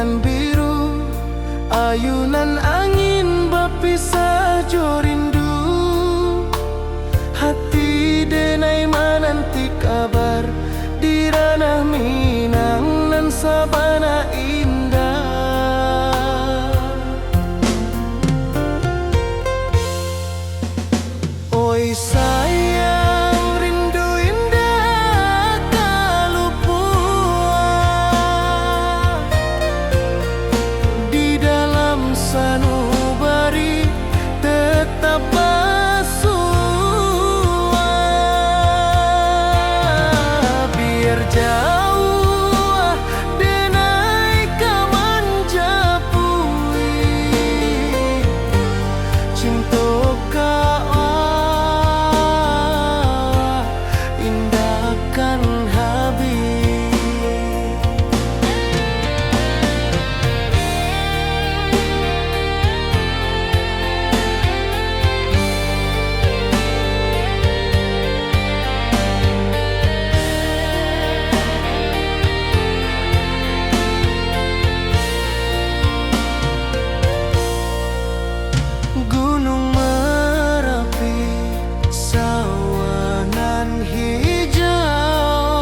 bulan biru, ayunan angin berpisah jo rindu. Hati denai menanti kabar di ranah Minang nan sabana indah. Oi sayang, rindu indah kalupua di dalam sanubari tetap bersua. Biar jauh denai kaman japui cinta indahkan habis. Gunung Merapi, sawanan hijau,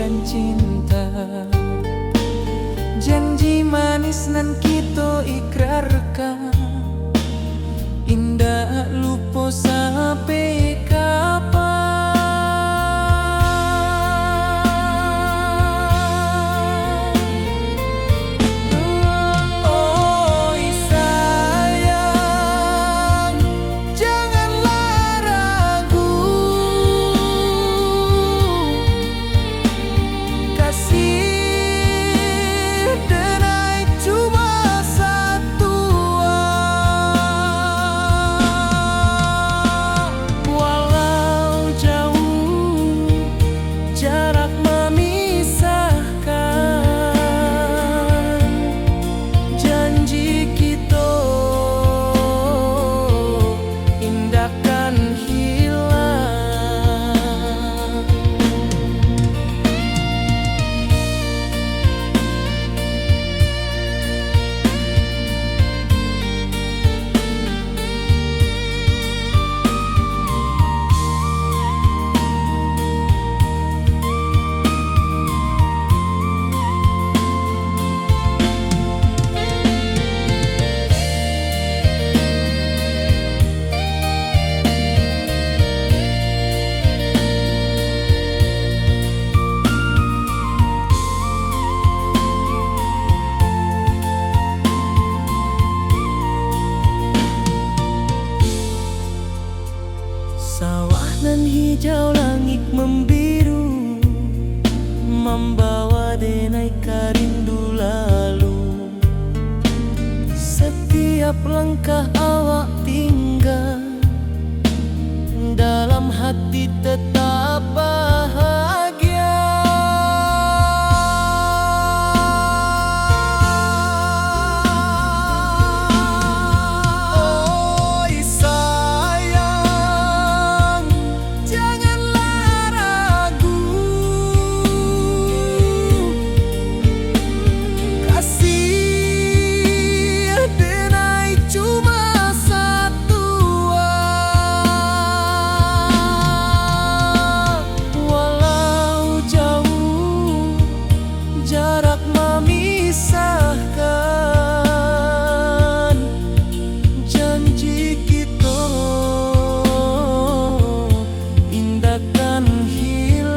menantikan cinta. Janji manis nan kita ikrarkan, indah lupa sampai kapan. Oh sayang, janganlah ragu, kasih denai cuma satu. Walau jauh jarak memisahkan, janji kita indahkan hilang. Sawah nan hijau, langit membiru, membawa denai karindu lalu. Setiap langkah awak tinggal, dalam hati tetap bahagia. Oh sayang, janganlah ragu, kasih denai cuma satu. Walau jauh jarak memisahkan, janji kita indahkan hilang.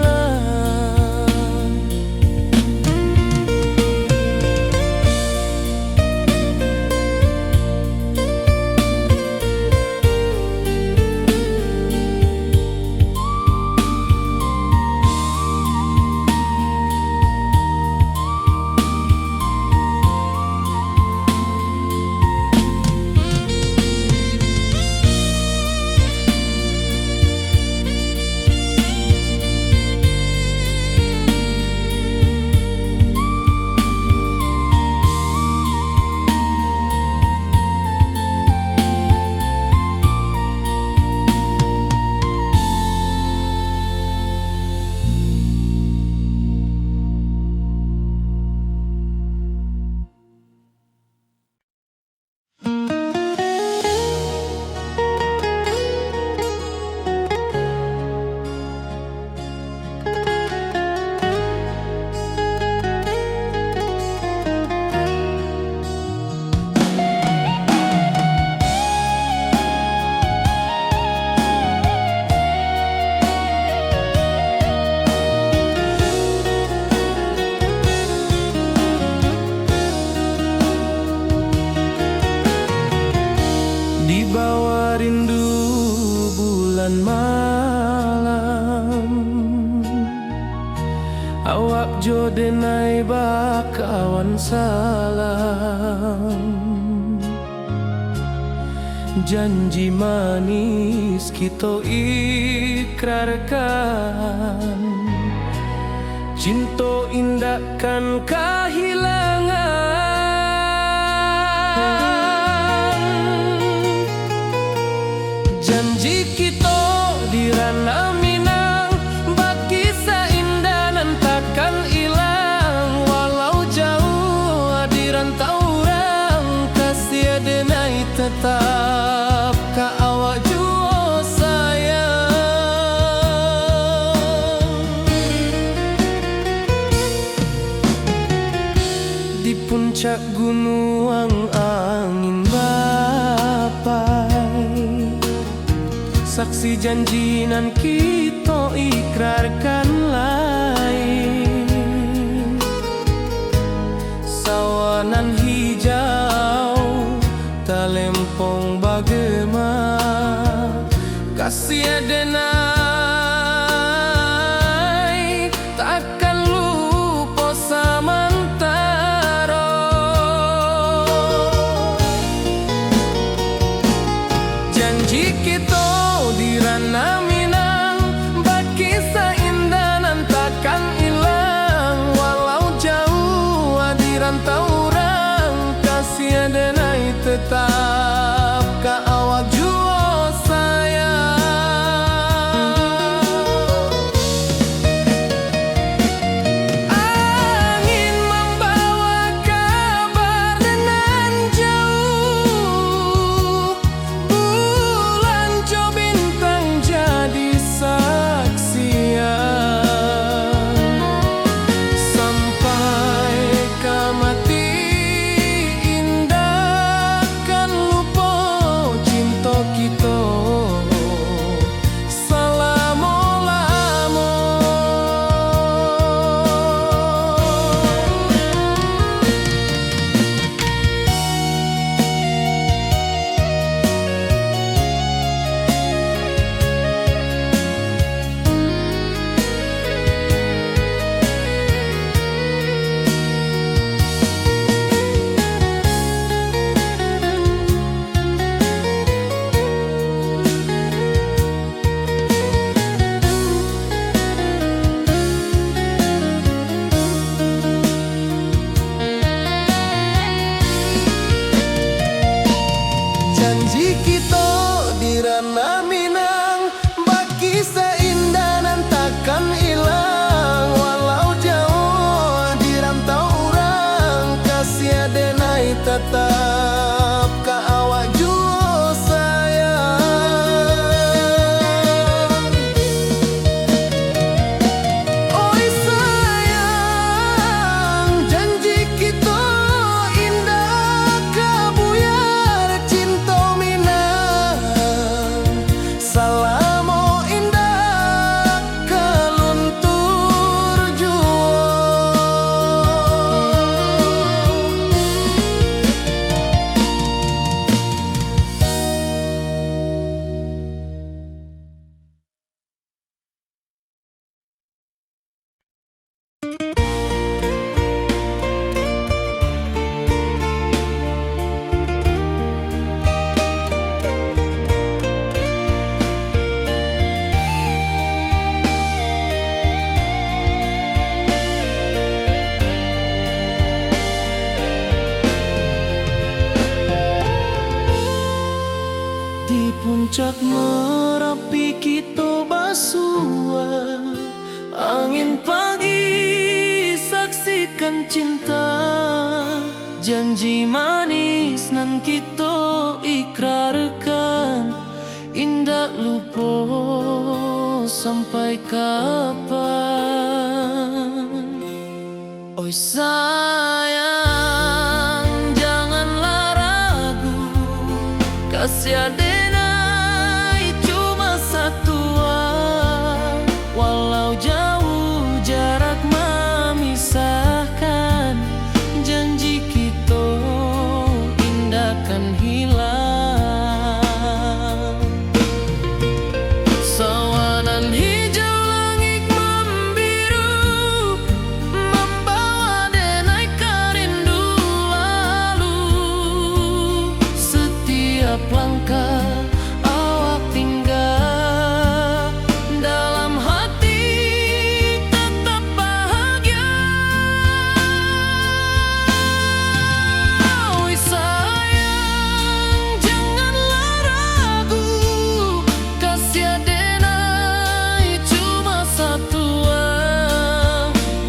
Di bawah rindu bulan malam, awak jo denai bakawan salam. Janji manis kita ikrarkan, cinta indahkan kehilangan. Janji kita di ranah Minang, baki seindah nan takkan hilang. Walau jauh di rantau orang, kasih denai tetap ka awak jua sayang. puncak gunung angin bapai, saksi janji nan kita ikrarkan lain. Sawanan hijau talempong bagema, kasih adenai takkan lupa samantara. Janji kita di ranah Minang, berkisah indah nan takkan hilang. Walau jauh di rantau orang, kasih adenai tetap ka awak jua sayang. Angin membawa kabar nan jauh, bulan jo bintang jadi saksian. Sampai ke mati indah kan lupa cinta kita selama-lama. Janji kita di ranah Minang, berkisah indah nan takkan hilang. Walau jauh di rantau orang, kasih adenai tetap ka awak jua sayang. Oi sayang, janji kita indah kabuyar cinta Minang. Salamo indah keluntur jua. Di puncak Merapi kita basua, angin pagi saksikan cinta. Janji manis nan kita ikrarkan, indah lupa sampai kapan. Oi sayang, janganlah ragu, kasih adenai cuma satu. Walau jauh jarak memisahkan, janji kita indah kan hilang. Sawanan hijau langit membiru, membawa denai kerindu lalu. Setiap langkah awak tinggal, dalam hati tetap bahagia. Oi sayang, janganlah ragu, kasih adenai cuma satu.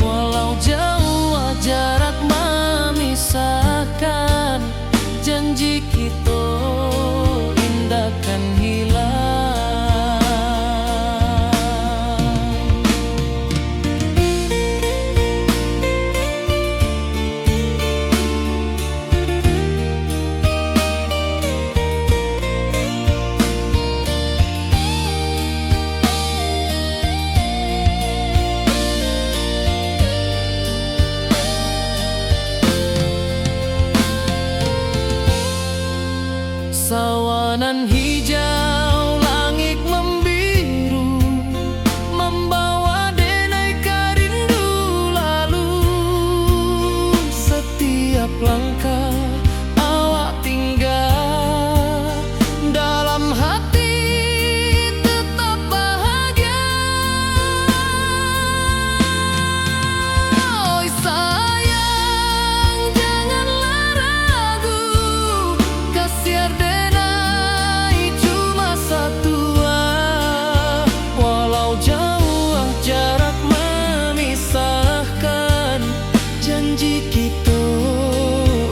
Walau jauh jarak memisahkan, janji kita indah kan hilang. Sawanan hijau, langit membiru, membawa denai rindu lalu. Setiap langkah awak tinggal, dalam hati tetap bahagia. Oi sayang, janganlah ragu, kasih denai cuma satu. Walau jauh jarak memisahkan, janji kita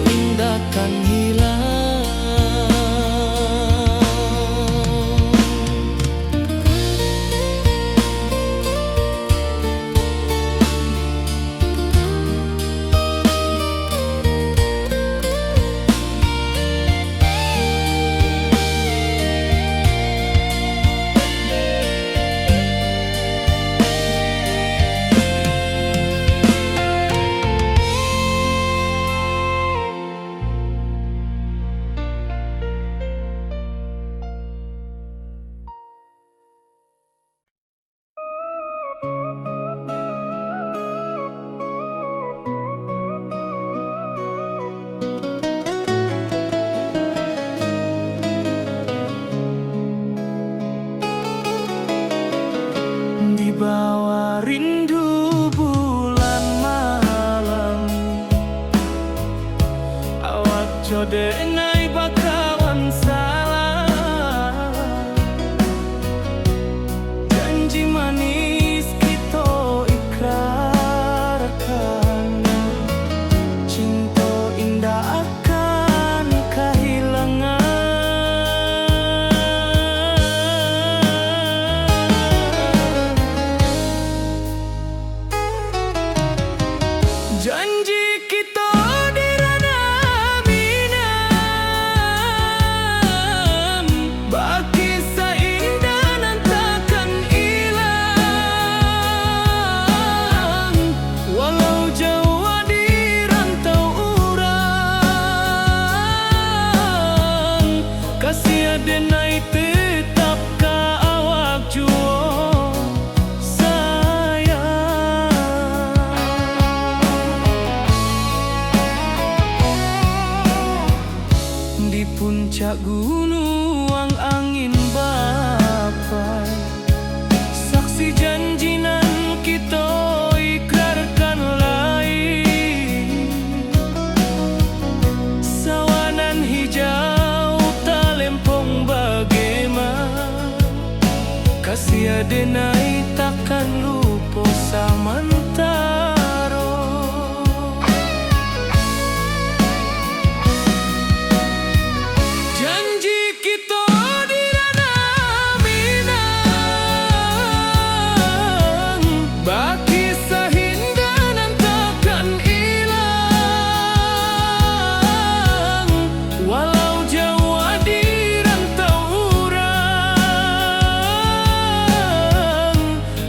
indah kan hilang. Di bawah rindu bulan malam, awak jodenai bakawan salah. Janji manis kita ikrarkan, cinta indah akan kehilangan. Janji kita di ranah Minang, baki seindah nan takkan hilang. Walau jauh di rantau urang, kasih denai tetap ka awak jua. Di puncak gunung angin bapai, saksi janji nan kita ikrarkan lain. Sawanan hijau talempong bagaimana, kasih denai takkan lupa samantara. Janji kita di ranah Minang, baki sahinda nan takkan hilang. Walau jauh di rantau urang,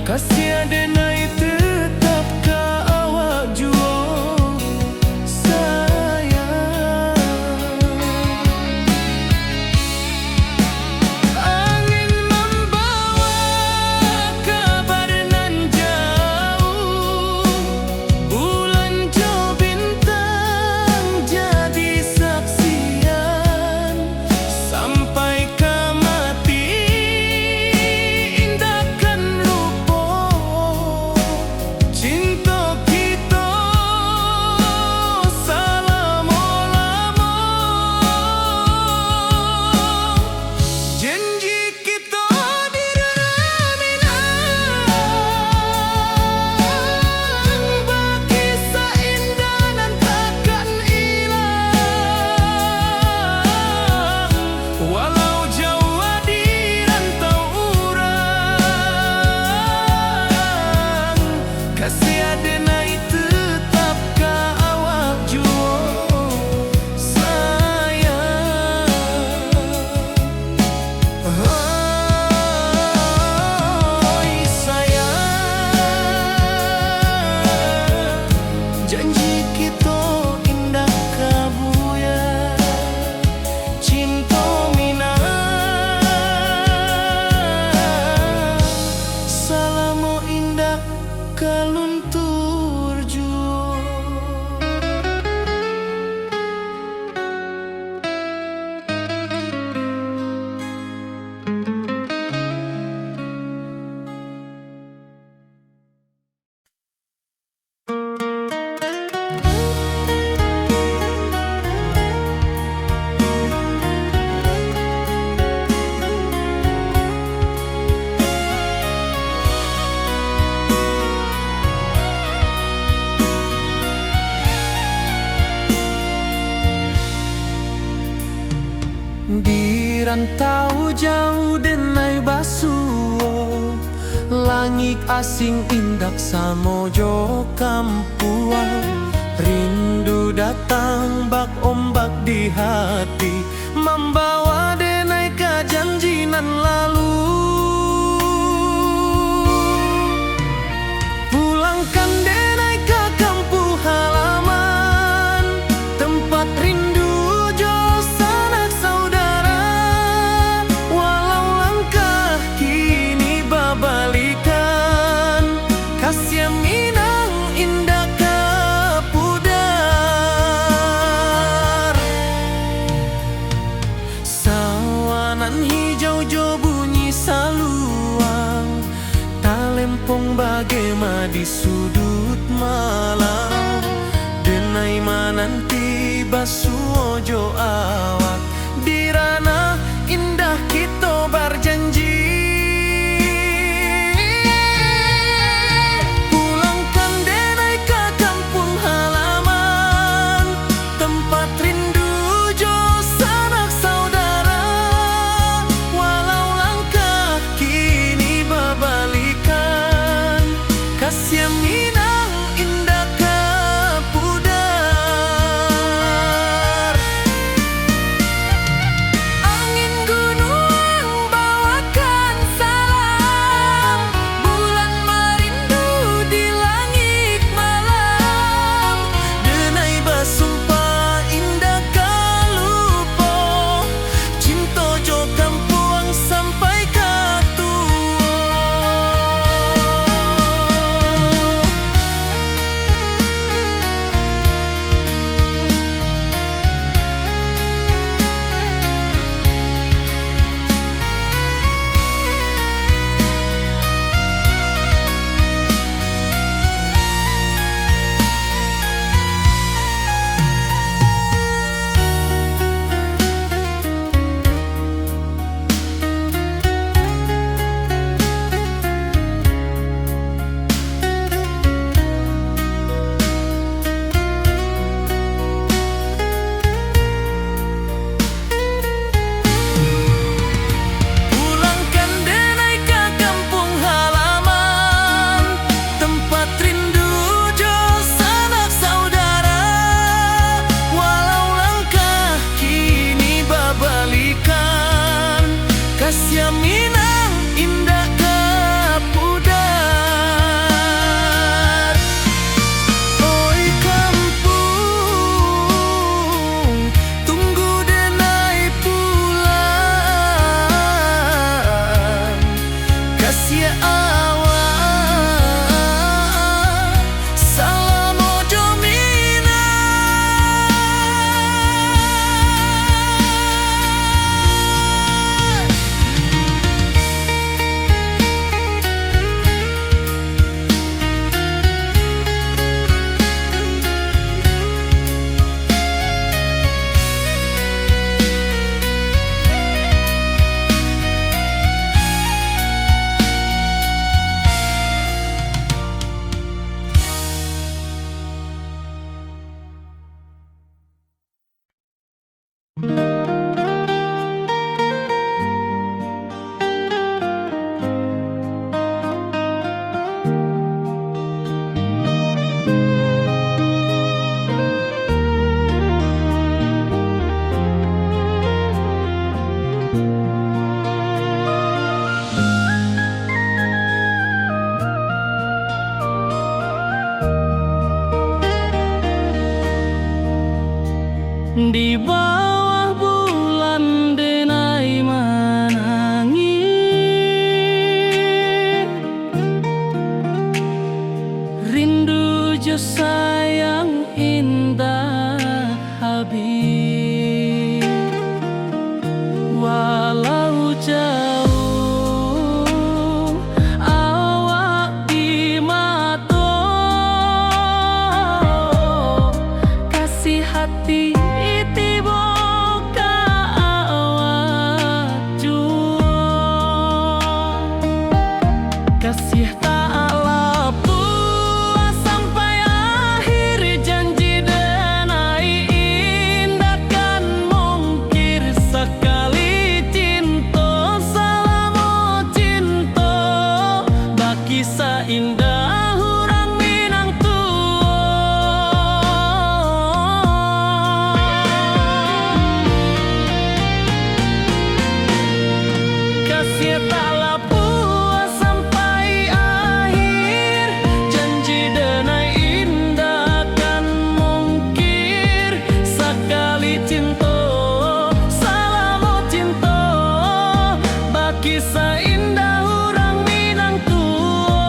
kasih denai tetap ka di rantau jauh denai basuo, langit asing indak samojo kampuang. Rindu datang bak ombak di hati, membawa denai ke janjinan lalu. Pulangkan denai ke kampung halaman, tempat rindu jo sanak saudara. Walau langkah kini babalikan, kasih Minang indah ke pudar. Sawanan hijau jo bunyi saluang, talempong bagema di sudut malam. Denai mananti basuo jo awak, di ranah indah kita berjanji. Pulangkan denai ke kampung halaman, tempat rindu jo sanak saudara. Walau langkah kini babalikan, kasih Minang indah ke pudar. Angin gunung bawakan salam, bulan merindu di langit malam. Denai basumpah indah kalupo, cinta jo kampuang sampai ke tua. Pulangkan denai ke kampung halaman, tempat rindu jo sanak saudara. Walau langkah kini babalikan, kasih Minang indah ke pudar. Oi kampung, tunggu denai pulang, kasih awak salam ojo Minang. Di bawah bulan denai menangis, rindu jo sayang indah habis. Walau jauh awak di mata, kasih hati tiba ka awak jua. Kasih tak lapuk sampai akhir janji denai indah kan mungkir sekali. Kisah indah orang Minang Tuo,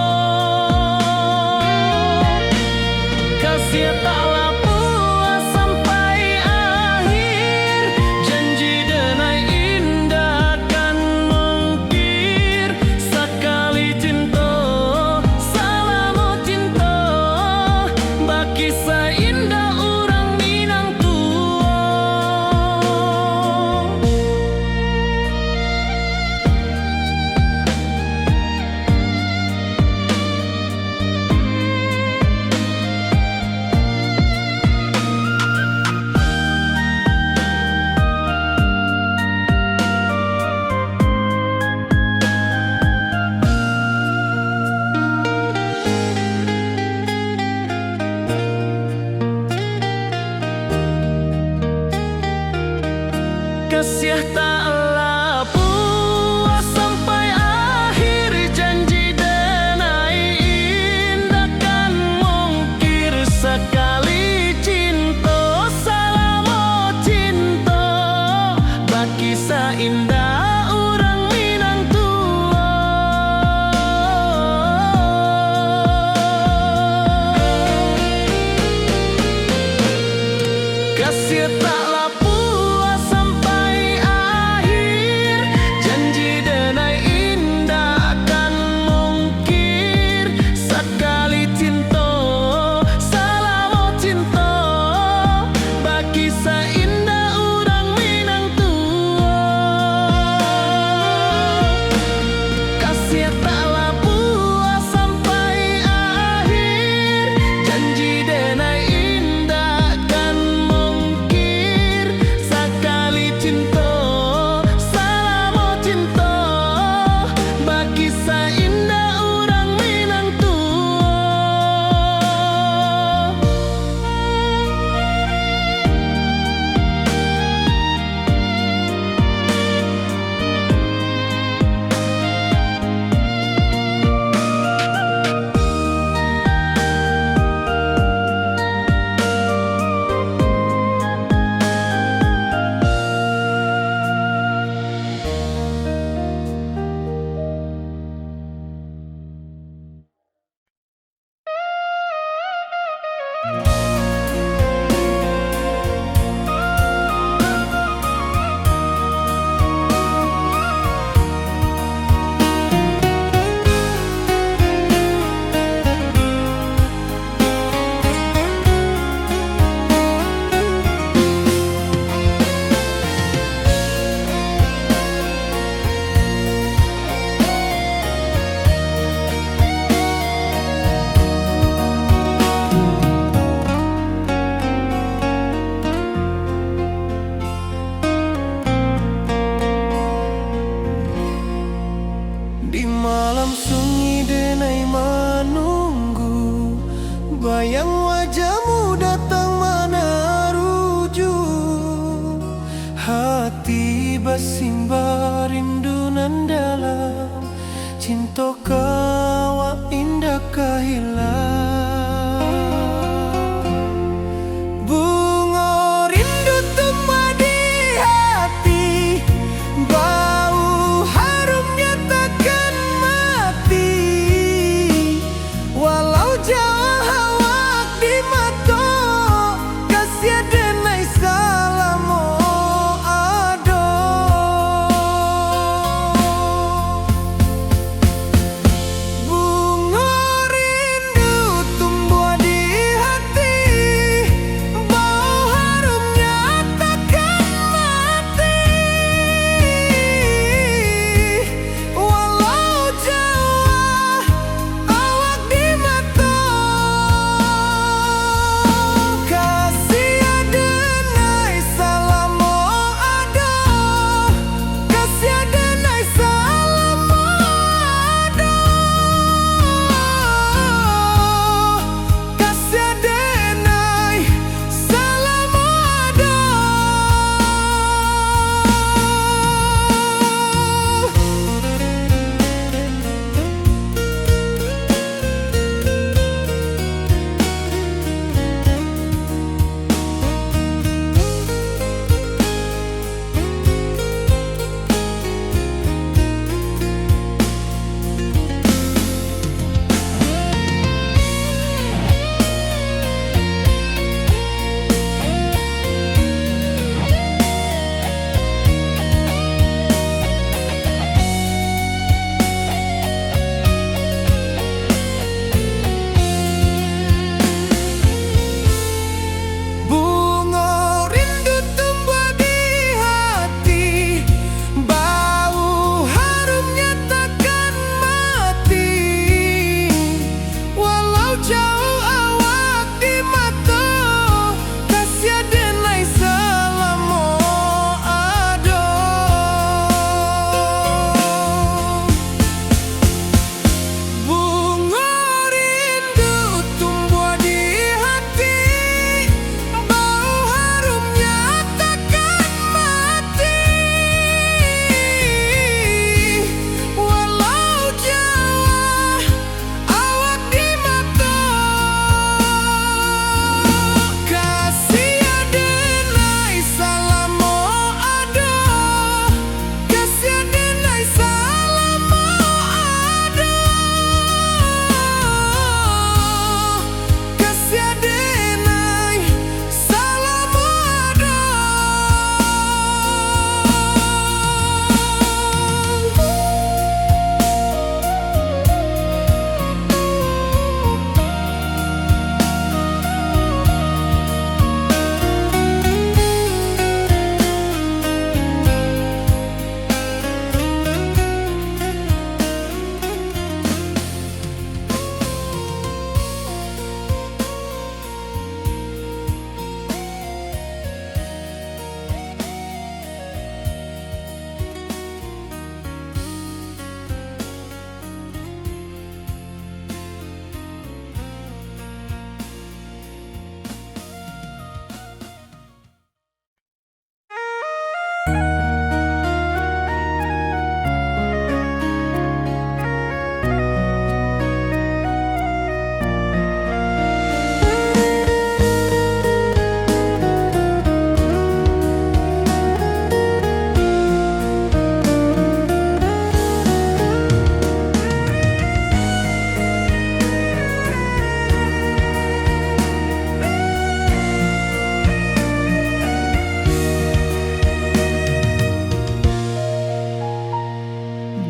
kasih taklah puas sampai akhir. Janji denai indah kan mengkir. Sekali cinta, salamu cinta, bakisah indah orang Minang Tuo.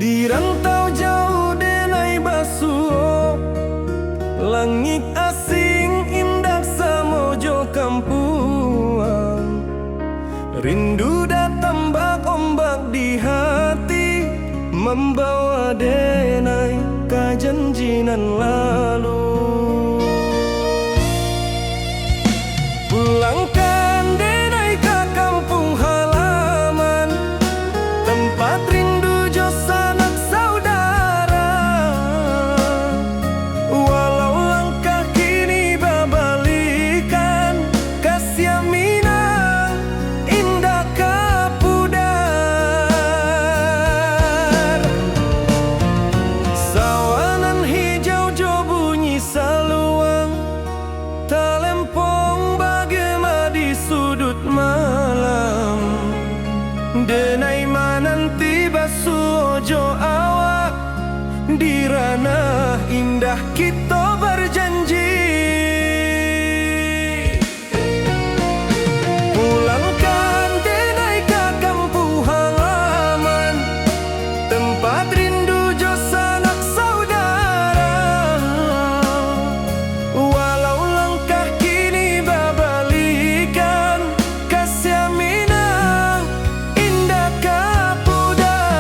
Di rantau jauh denai basuh, langit asing indah samojo kampuang. Rindu datang bak ombak di hati, membawa denai ke janjinan lalu. Pulangkan denai ke kampung halaman, tempat rindu jo sanak saudara. Walau langkah kini babalikan, kasih Minang indah kapudar. Sawanan hijau jo bunyi saluang, talempong bagema di sudut malam. Denai mananti basuh ojo awak, di ranah indah kita berjanji. Pulangkan denai ke kampung halaman, tempat rindu jo sanak saudara. Walau langkah kini babalikan, kasih Minang indah kapudar.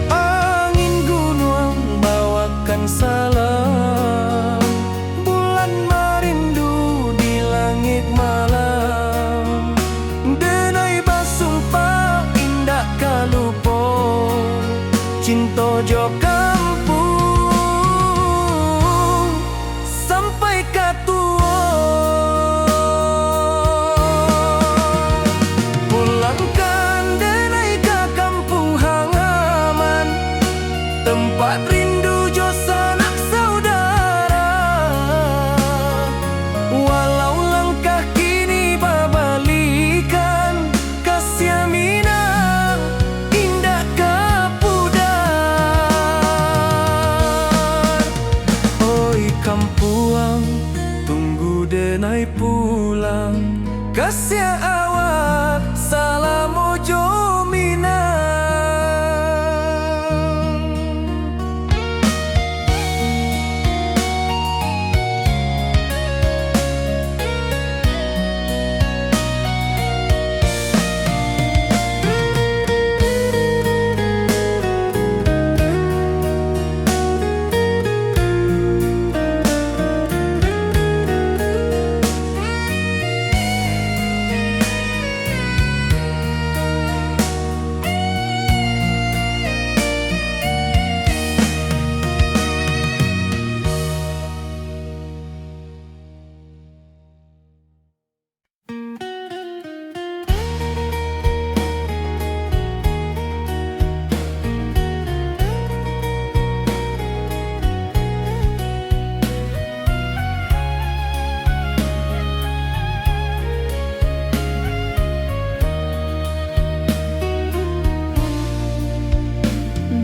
Angin gunung bawakan salam, bulan merindu di langit malam. Denai basumpah indah kalupo, cinta jo kampung sampai katua. Pulangkan denai ke kampung halaman, tempat rindu jo sanak saudara. Walau langkah kini babalikan, kasih Minang indah kapudar. Oi kampuang, tunggu denai pulang, kasih awak salam ojo Minang.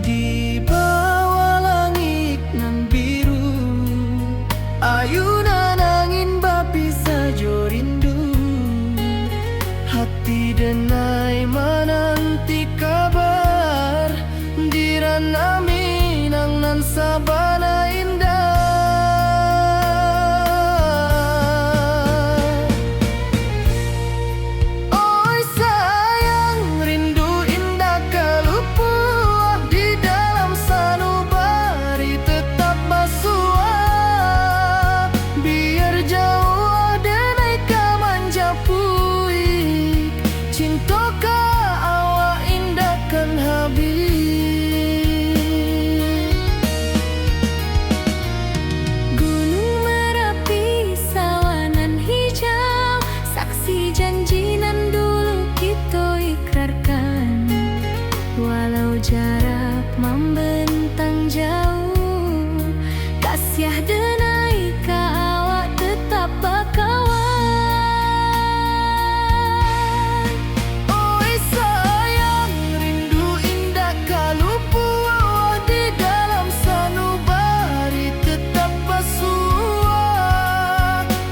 Di bawah langit nan biru, ayunan angin bapi sajo rindu. Hati denai menanti kabar, di ranah Minang nan sabana indah. Oi sayang, rindu indah kalupuah, di dalam sanubari tetap basuah. Biar jauh denai ka manja puik, cinta ka awak indah kan habis. jauh, kasiah denai ka awak tetap bakawan. Oi sayang, rindu indah kalupua di dalam sanubari tetap basua.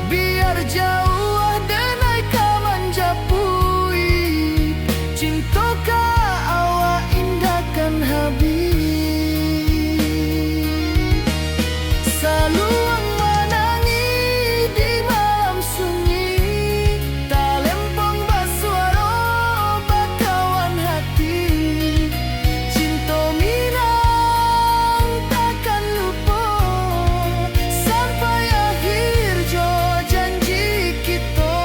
Biar jauh denai ka manjapui, cinta ka awak indahkan habis. Saluang menangi di malam sunyi, tak lempong basuara bakawan hati. Cinta minang takkan lupa sampai akhir jo janji kita.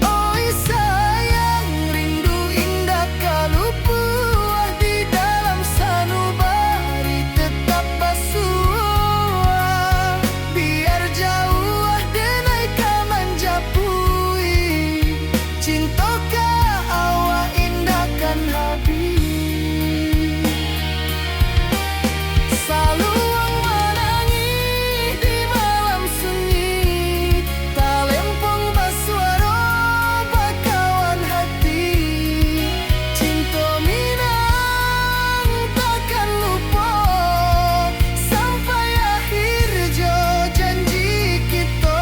Oi sayang, rindu indah kalupua di dalam sanubari tetap basua. Biar jauh denai ka manjapui, cinta ka awak indahkan habis. Saluang menangi di malam sunyi, tak lempong basuara bakawan hati. Cinta minang takkan lupa sampai akhir jo janji kita.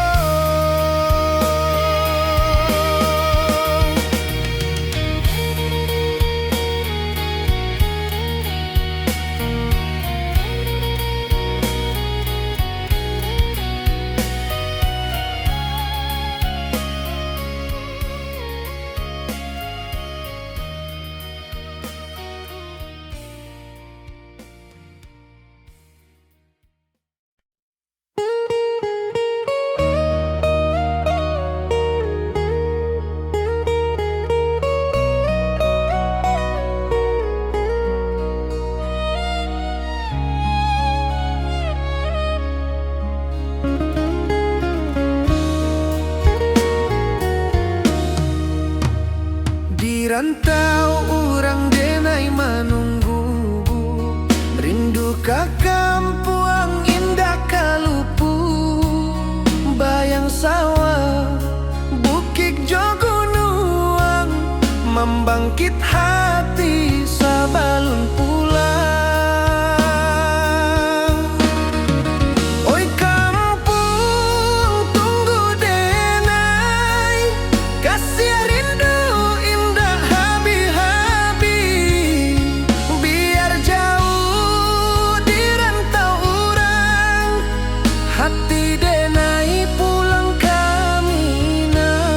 Di rantau orang denai menunggu, rindu ka kampuang indah kalupu. Bayang sawah, bukit jo gunung, membangkit hati sabalun pulang. Oi kampung tunggu denai, kasih rindu indah habi-habi. Biar jauh di rantau orang, hati denai pulang ke Minang.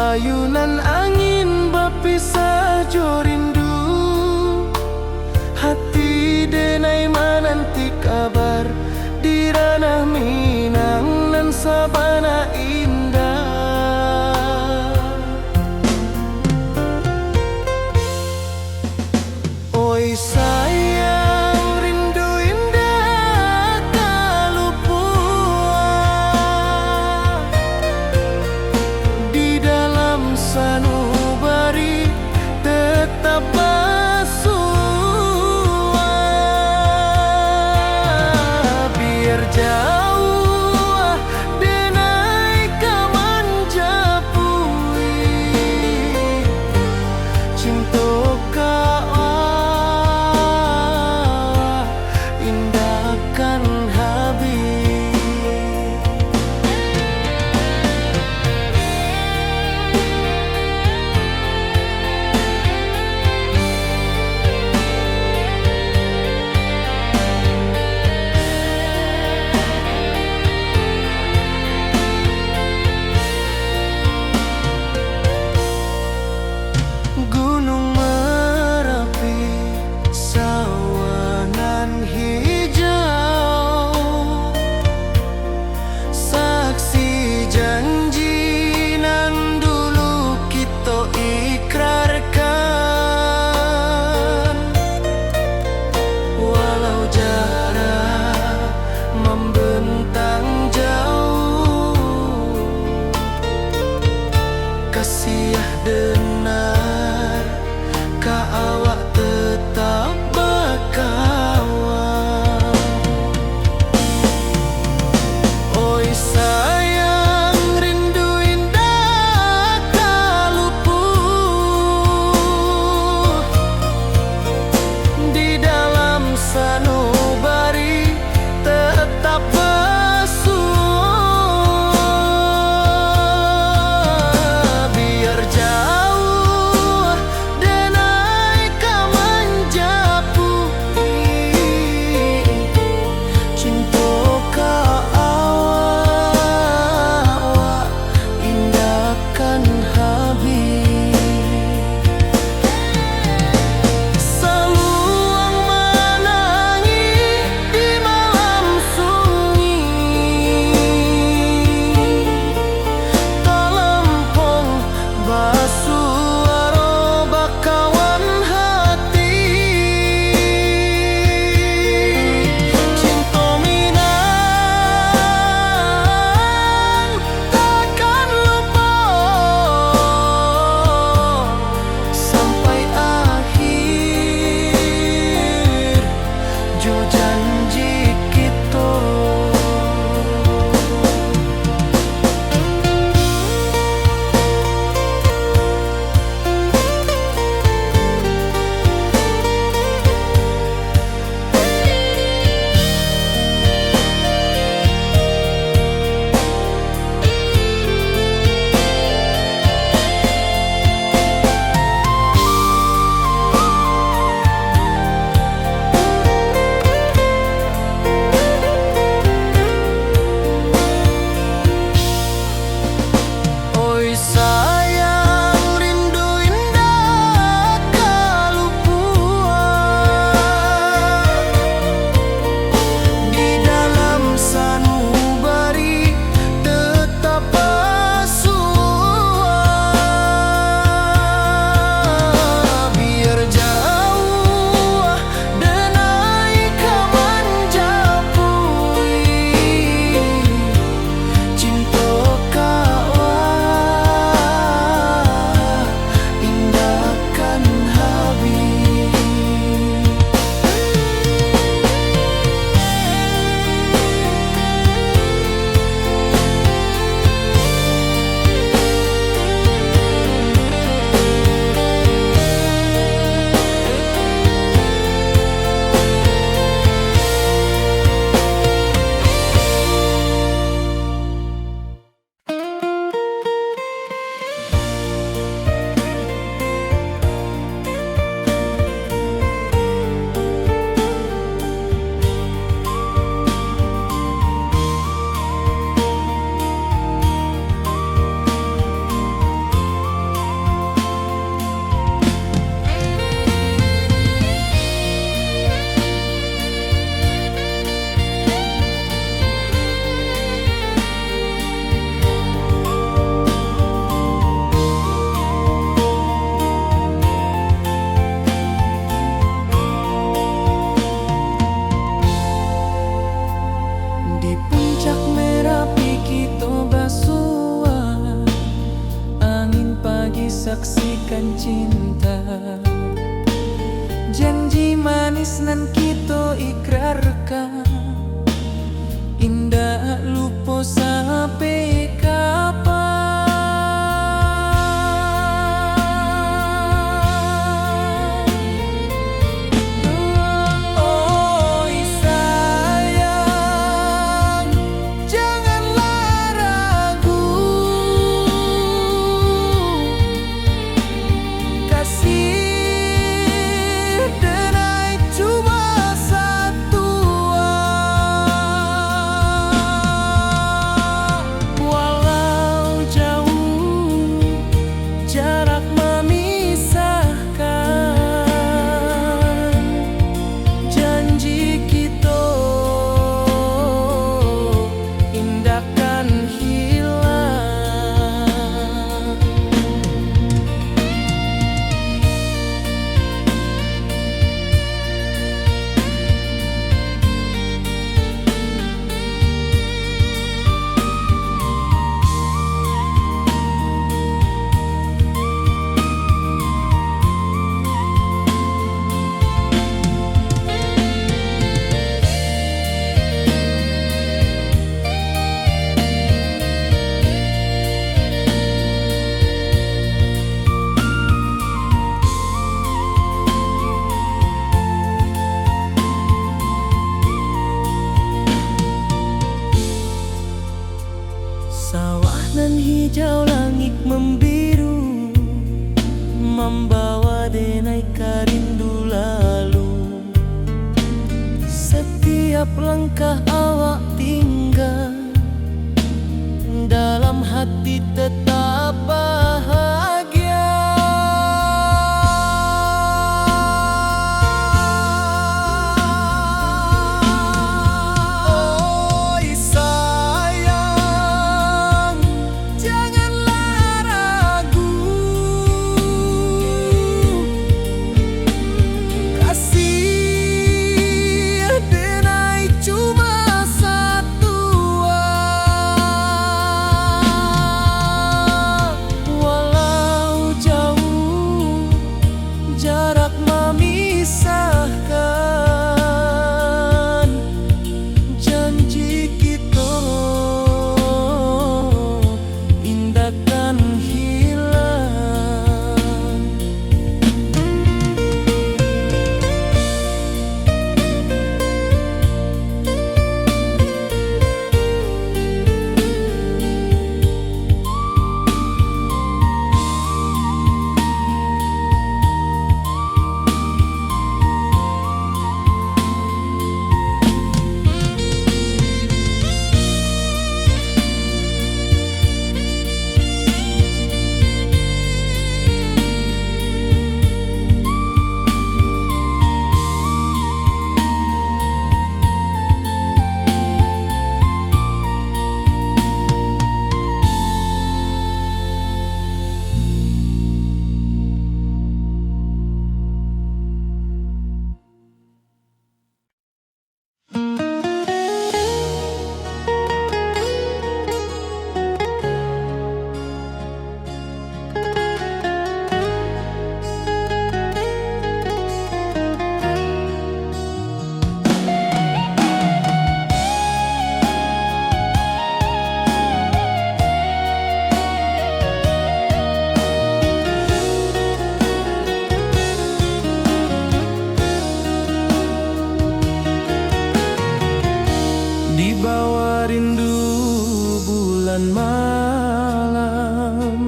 Ayunan angin berpisah jo rindu, hati denai menanti kabar di ranah Minang nan sabana indah. Oi sayang, rindu indah kalupua di dalam sanubari tetap bersua. Biar jauh denai kaman japui, cinta indahkan habis. Gunung Merapi, sawangan hijau, saksi janji nan dulu kita ikrarkan. Walau jarak membentang jauh, kasih denar ka awak tetap berkawan. Oi sayang, rindu indah kaluput di dalam sanubari tetap bersua. Biar jauh denai kaman saksikan cinta. Janji manis nan kita ikrarkan, indah lupa sampai kapan. Oi sayang, janganlah ragu, kasih denai cuma satu. Walau jauh jarak memisahkan, janji kita indahkan hilang. Sawah nan hijau, langit membiru, membawa denai karindu lalu. Setiap langkah awak tinggal, dalam hati tetap bahagia. Oi sayang, janganlah ragu, kasih denai cuma satu. Walau jauh jarak memisahkan, janji kita indahkan hilang. Di bawah rindu bulan malam,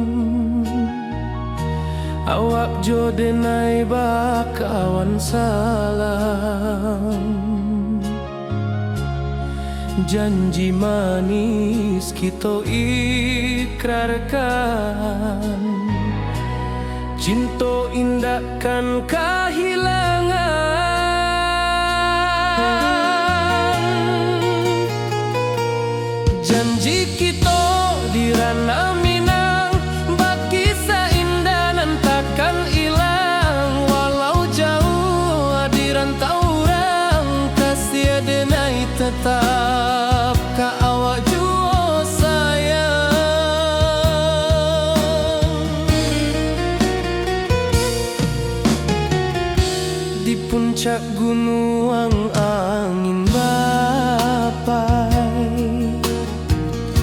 awak jo denai bakawan salam. Janji manis kita ikrarkan, cinta indahkan kehilangan. Janji kita di ranah Minang, bakisah indah nan takkan hilang. Walau jauh di rantau orang, kasih denai tetap ka awak jua sayang. puncak gunung angin bapai,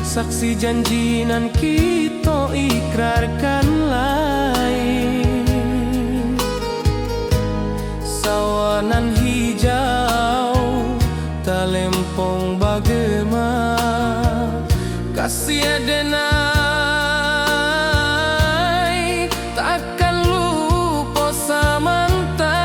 saksi janji nan kita ikrarkan lain. Sawanan hijau talempong bagema, kasih adenai takkan lupa samantara.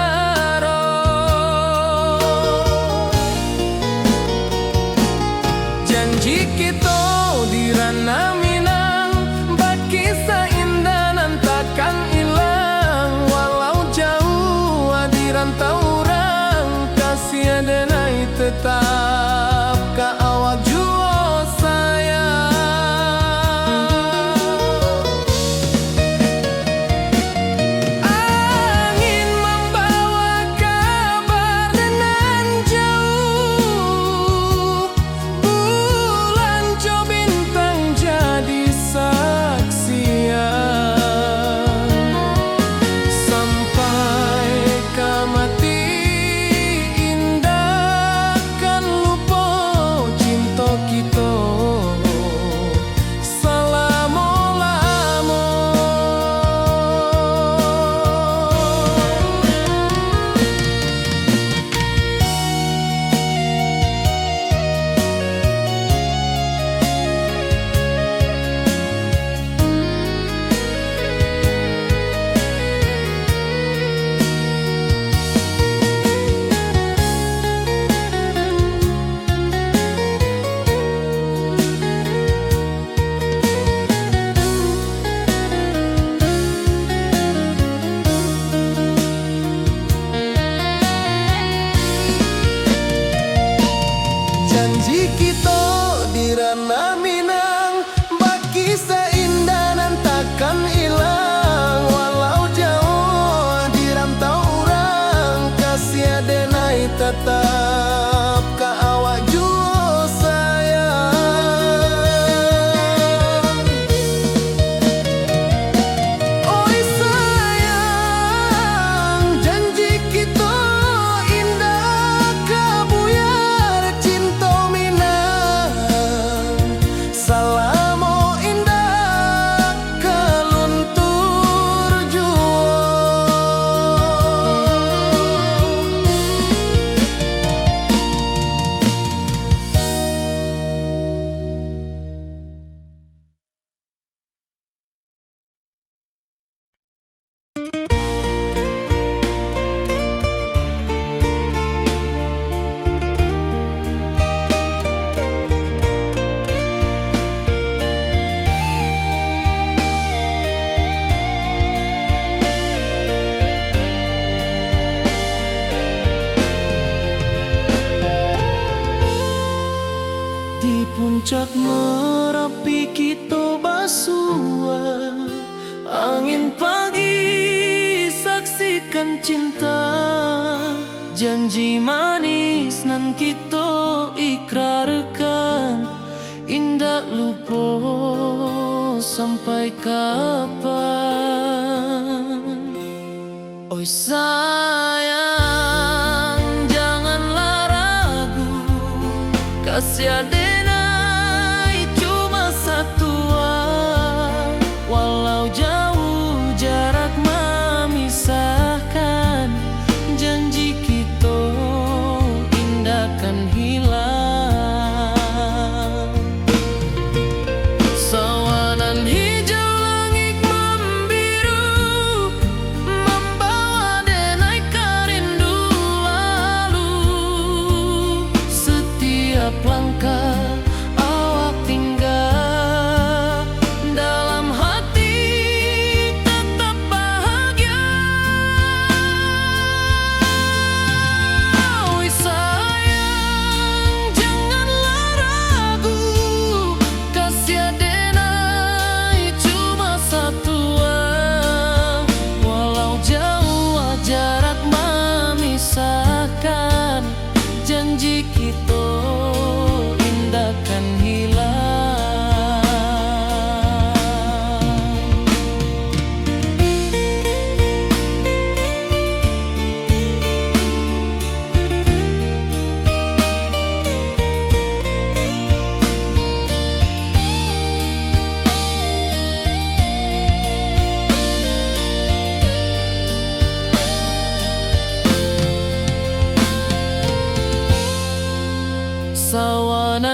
Janji kita di ranah Minang, bakisah indah nan takkan hilang. Walau jauh di rantau orang, kasih adenai tetap ka awak jua sayang. Angin membawa kabar nan jauh, bulan co bintang jadi saksian. Sampai kamati indah kan lupa cinta kita selama-lama. Janji kita di ranah Minang, bakisah indah nan takkan hilang. Walau jauh di rantau orang, kasih adenai tetap ka awak jua sayang. Oi sayang, janji kita indah kabuyar cinta Minang. Salamo indah kaluntur jua. Di puncak Merapi kita basua, angin pagi saksikan cinta. Janji manis nan kita ikrarkan, indah lupa sampai kapan. Oi sayang, janganlah ragu, kasih adenai cuma satu. Walau jauh jarak memisahkan, janji kita indah kan hilang. Sawanan hijau langit membiru, membawa denai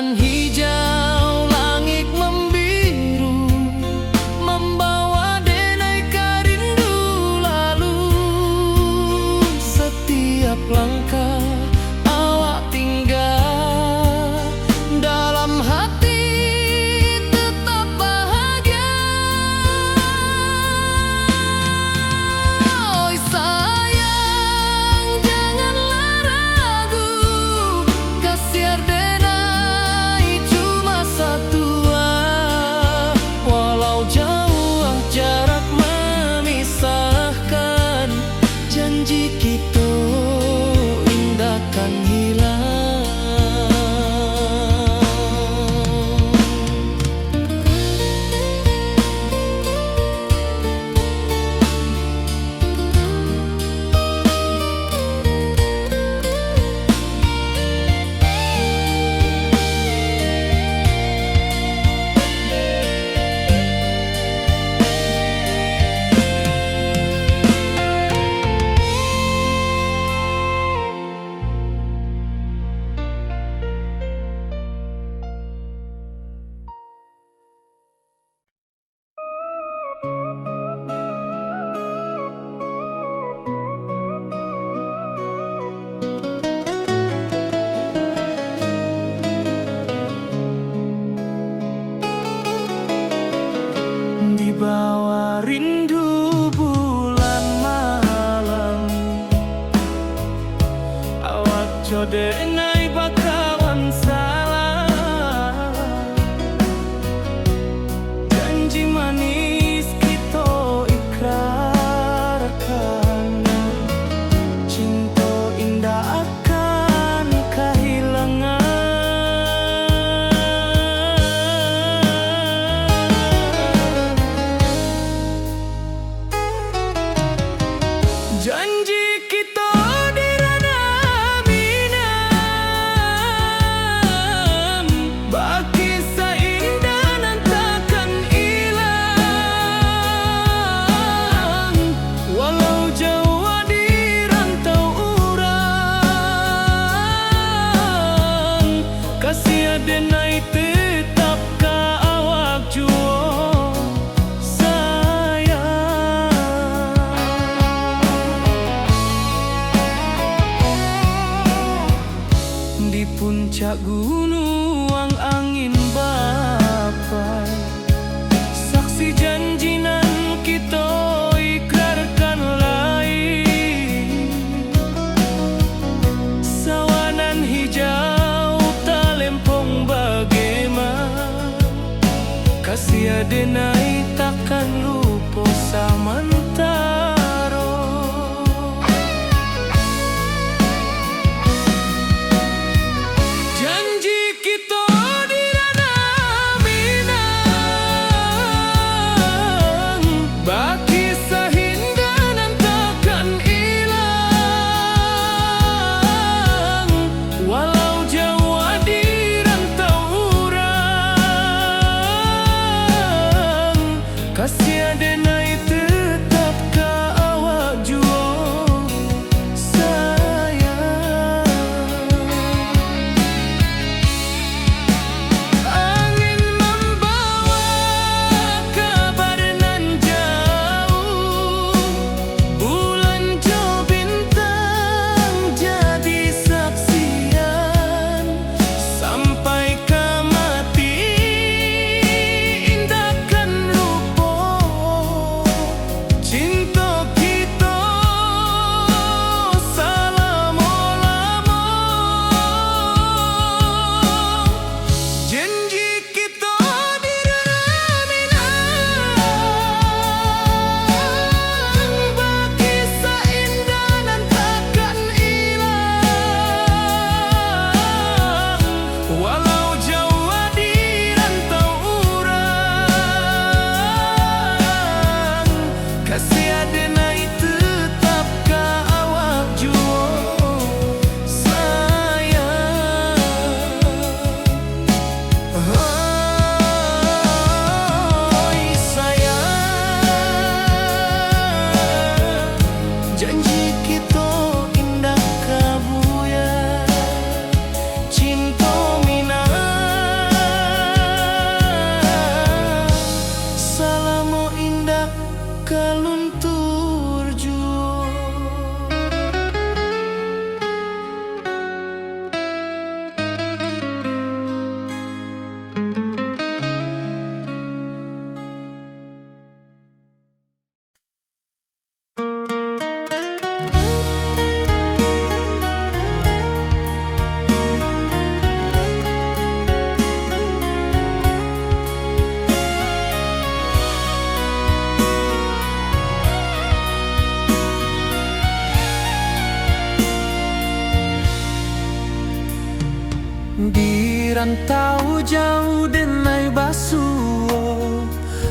Sawanan hijau, langit membiru, membawa denai rindu lalu. Setiap langkah awak tinggal, dalam hati tetap bahagia. Oi sayang, janganlah ragu, kasih denai cuma satu. Walau jauh jarak memisahkan, janji kita indah kan hilang. Di bawah rindu bulan malam, awak jodenai bakawan salah. Janji manis kita ikrarkan, cinta indah akan kehilangan. Janji kita di ranah minam, baki seindah nan takkan hilang. Walau jauh di rantau urang, kasih denai tetap ka awak jua di puncak gunung angin bapai. Saksi janji nan kita ikrarkan lain. Sawanan hijau talempong bagaimana, kasih denai takkan lupa samantara. Janji kita di ranah minam, baki sahinda nan takkan hilang. Walau jauh di rantau urang, kasih denai tetap rantau jauh denai basuo,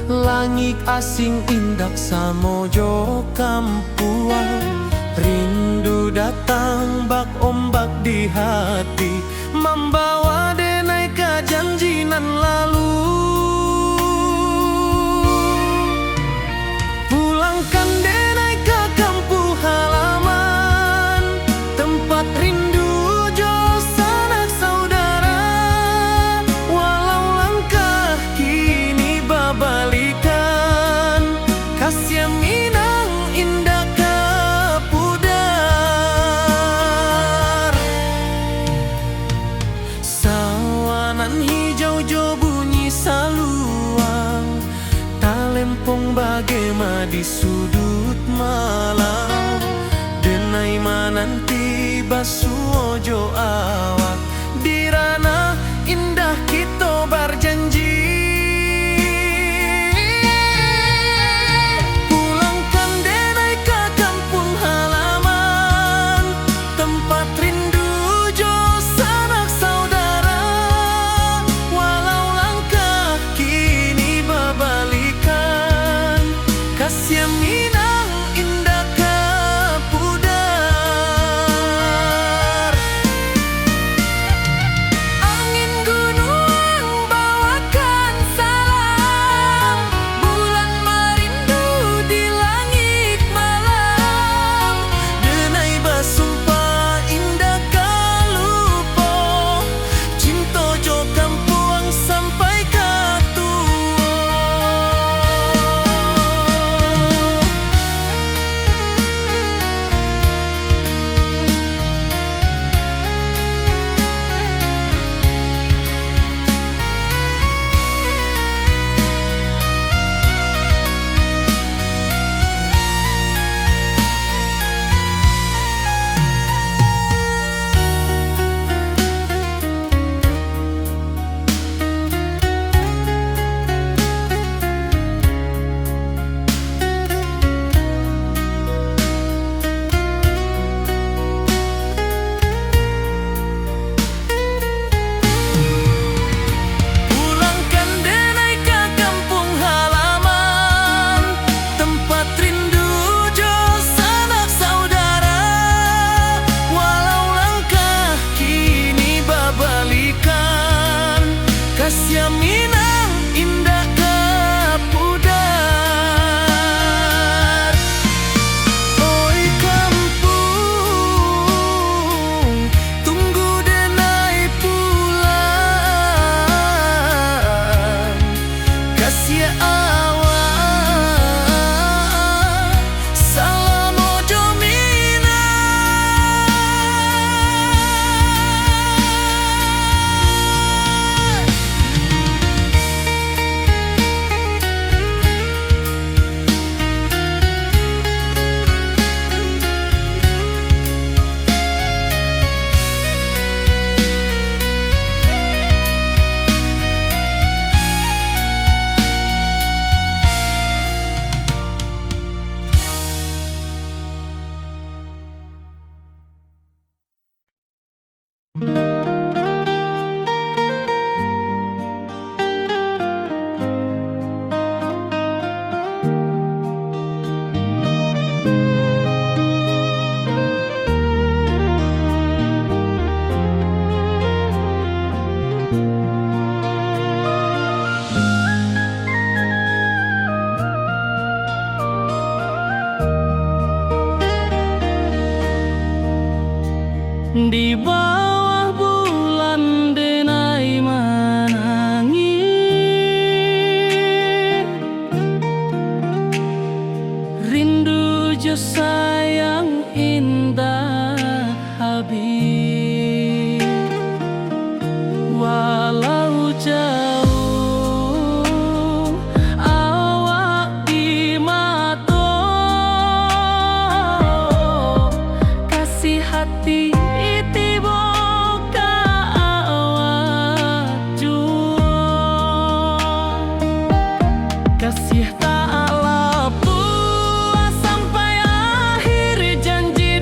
langit asing indak samojo kampuan. Rindu datang bak ombak di hati, membawa denai ke janjinan lalu. Pulangkan denai ke kampung halaman, tempat rindu jo sanak saudara. Walau langkah kini babalikan, kasih Minang indah ke pudar. Sawanan hijau jo bunyi saluang, talempong bagema di sudut malam. Denai mananti basuo jo awak, di ranah indah kita berjanji. Pulangkan denai ke kampung halaman, tempat rindu jo sanak saudara. Walau langkah kini babalikan, kasih Minang indah ke pudar. Angin gunung bawakan salam, bulan merindu di langit malam. Denai basumpah indah kalupo, cinta jo kampuang sampai ke tua. Pulangkan denai ke kampung halaman, tempat rindu jo sanak saudara. Walau langkah kini babalikan, kasih Minang indah ke pudar. Oi kampung, tunggu denai pulang, kasih awak salam ojo Minang. Di bawah bulan denai menangis, rindu jo sayang indah habis. Walau jauh awak di mata, kasih hati tiba ka awak jua. Kasih tak lapu sampai akhir janji.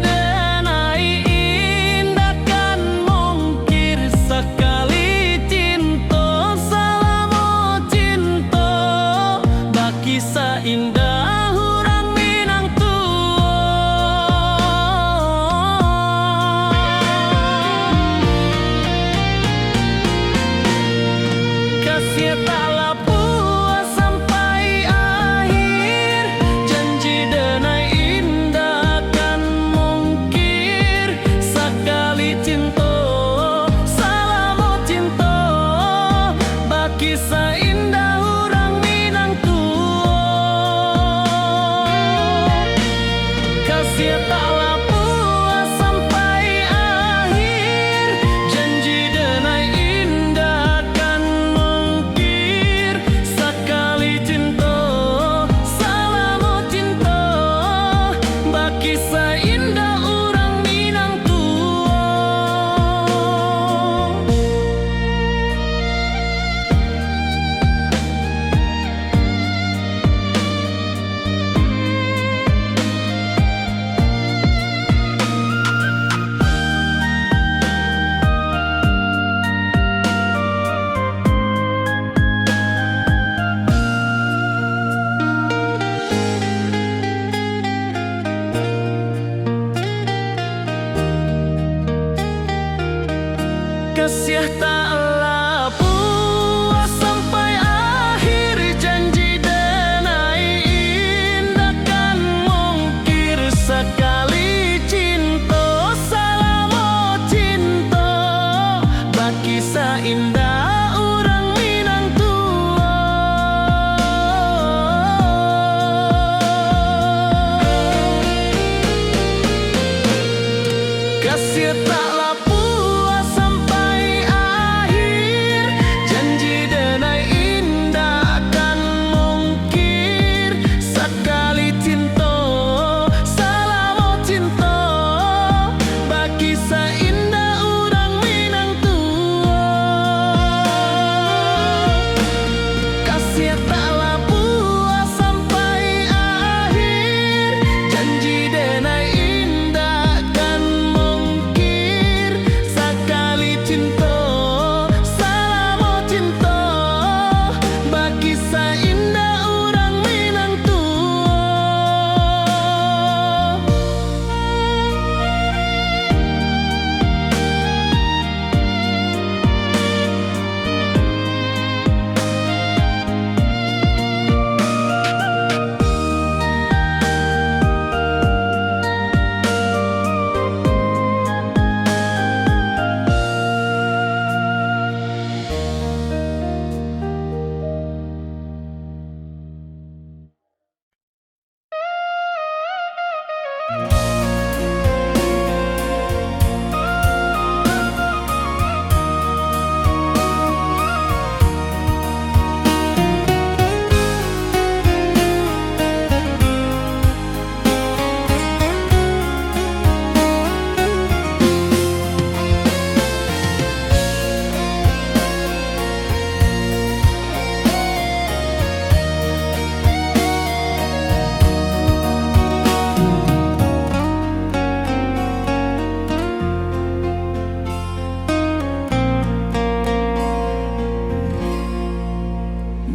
kasih taklah puas sampai akhir, janji denai indah kan mungkir. Sekali cinta salamo cinta, bagi seindah orang Minang tua. Kasih taklah puas sampai akhir, janji denai indah kan mungkir. Sekali cinta salamo cinta, bagi seindah orang Minang tua. Kasih taklah puas sampai akhir, janji denai indah kan mungkir. Sekali cinta salamo cinta, bagi seindah orang Minang tua.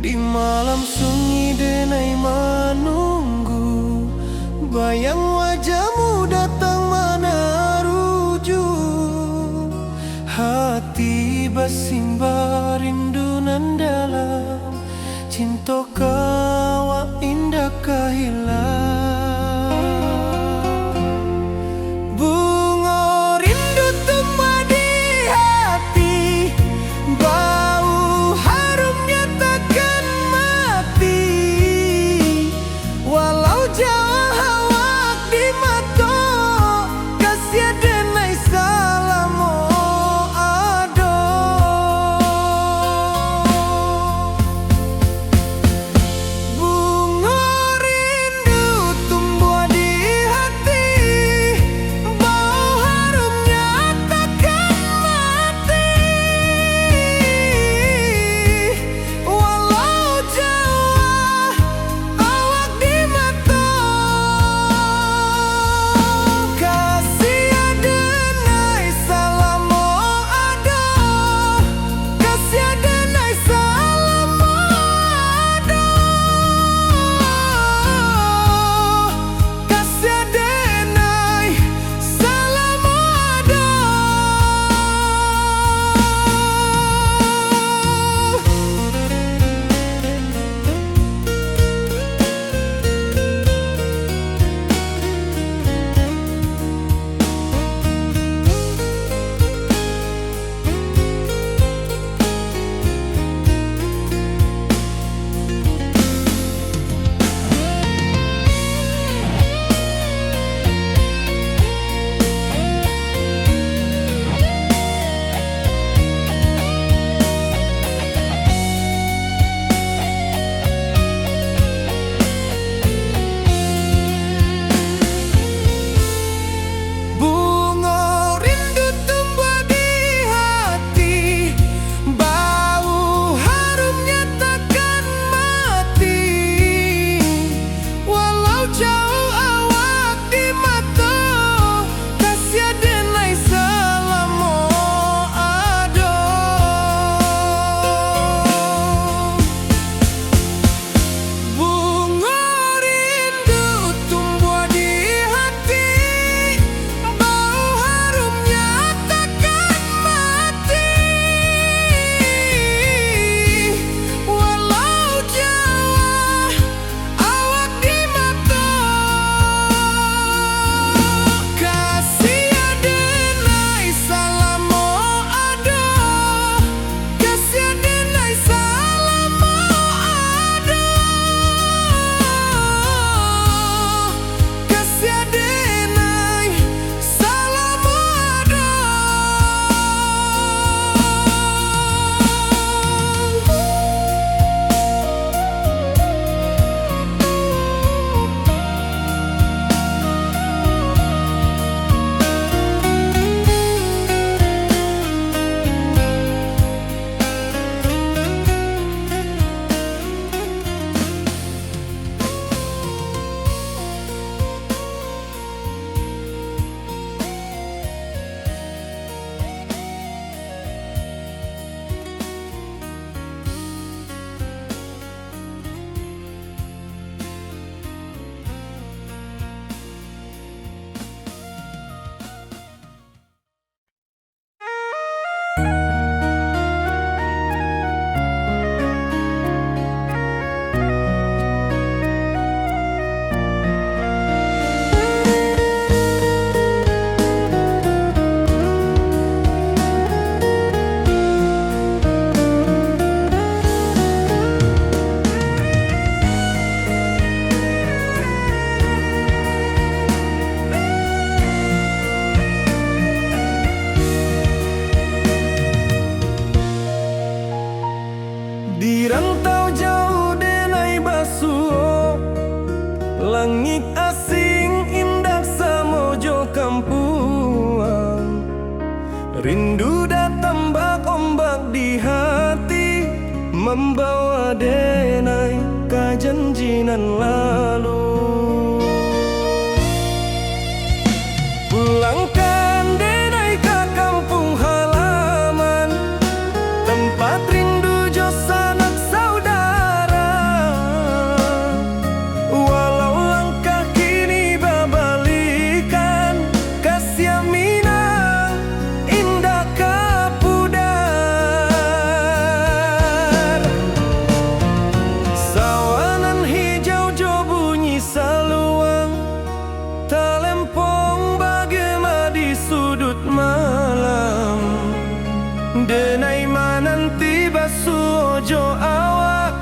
Di malam sunyi denai menunggu, bayang wajahmu datang meneruju. Hati bersimba rindu nan dalam, cinta kawa indah kehilang. Bunga rindu tumbuh di hati, bau harumnya takkan mati. Walau jauh hawak di mata, kasih denai salamo ado. Bunga rindu tumbuh di hati, bau harumnya takkan mati. Walau jauh awak di mata, Langit asing indah semojo kampuang, rindu datang ombak di hati, membawa denai kajanjinan lalu. Pulangkan denai ke kampung halaman, tempat rindu jo sanak saudara. Walau langkah kini babalikan, kasih Minang indah kapudar. Sawanan hijau jo bunyi saluang, talempong bagema di sudut malam. Denai mananti basuojo awak,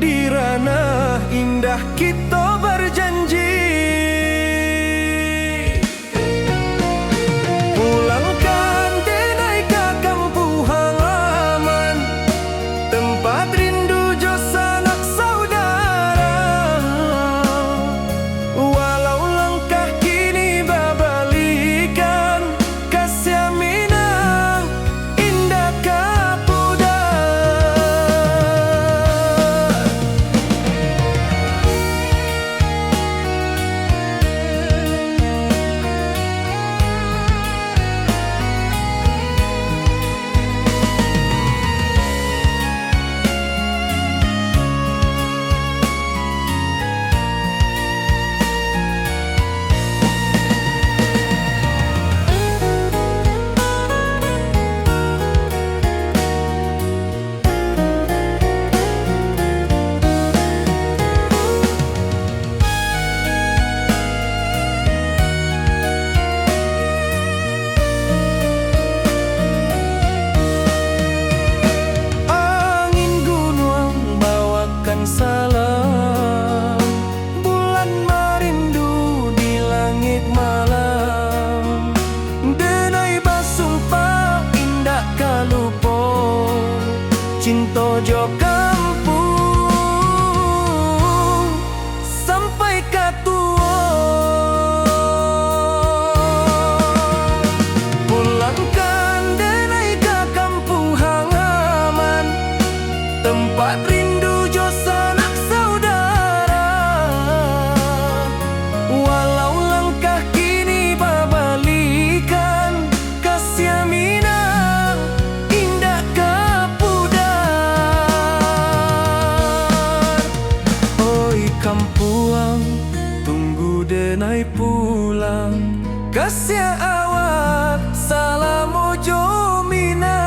di ranah indah kita berjanji. Pulangkan denai ke kampung halaman, tempat rindu jo sanak saudara. Walau langkah kini babalikan, kasih Minang indah kapudar. Angin gunung bawakan salam, bulan merindu di langit malam. Denai basumpah indah kalupo, cinta jo kampung sampai katua. Pulangkan denai ke kampung halaman, tempat rindu jo sanak saudara. Walau langkah kini babalikan, kasih Minang indah kapudar. Oi kampuang, tunggu denai pulang, kasih awak salam ojo Minang.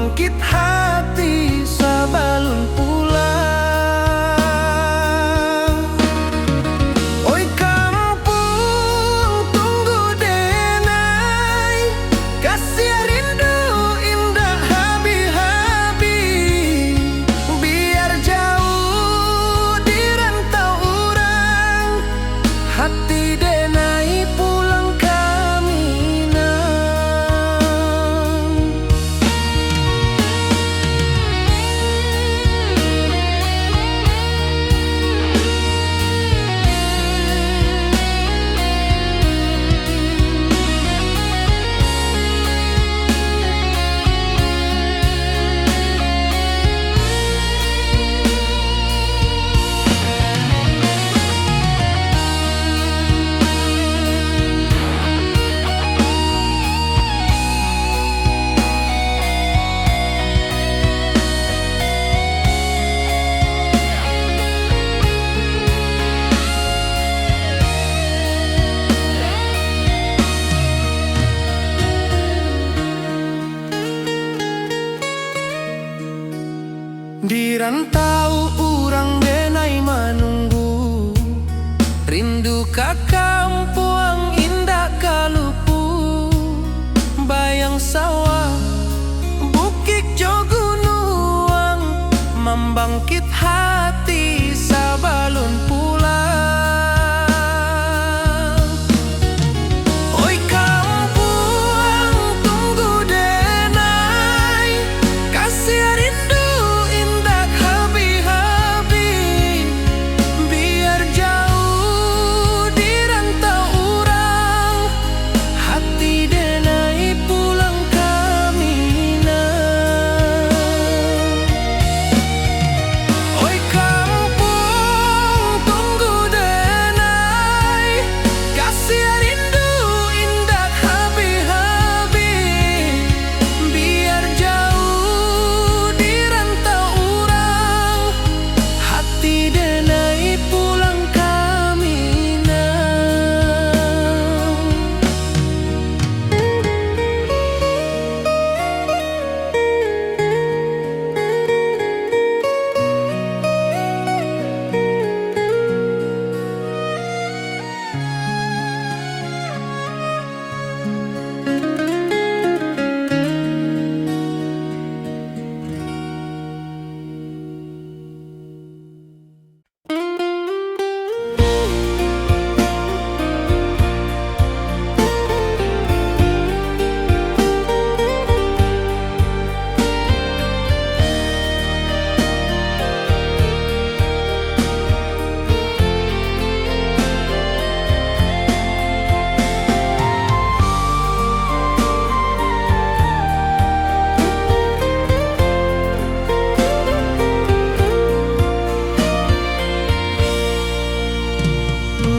membangkit hati sabalun pulang. Oi kampung tunggu denai, kasih rindu indah habi-habi. Biar jauh di rantau orang, hati denai pulang di rantau urang denai menunggu, rindu ka kampung indah kalupu. Bayang sawah bukit jo gunung, membangkit hati sabalun pulang. Oi kampung tunggu denai, kasih rindu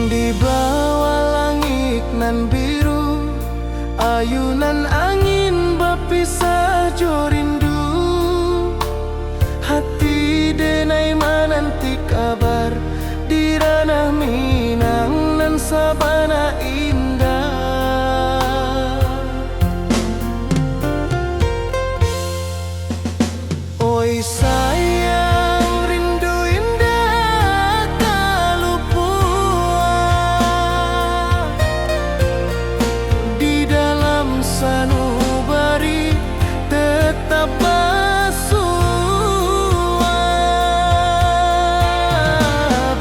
di bawah langit nan biru, ayunan angin berpisah jo rindu. Hati denai menanti kabar di ranah Minang nan sabana indah. Oi sayang rindu indah kalupua, di dalam sanubari tetap bersua.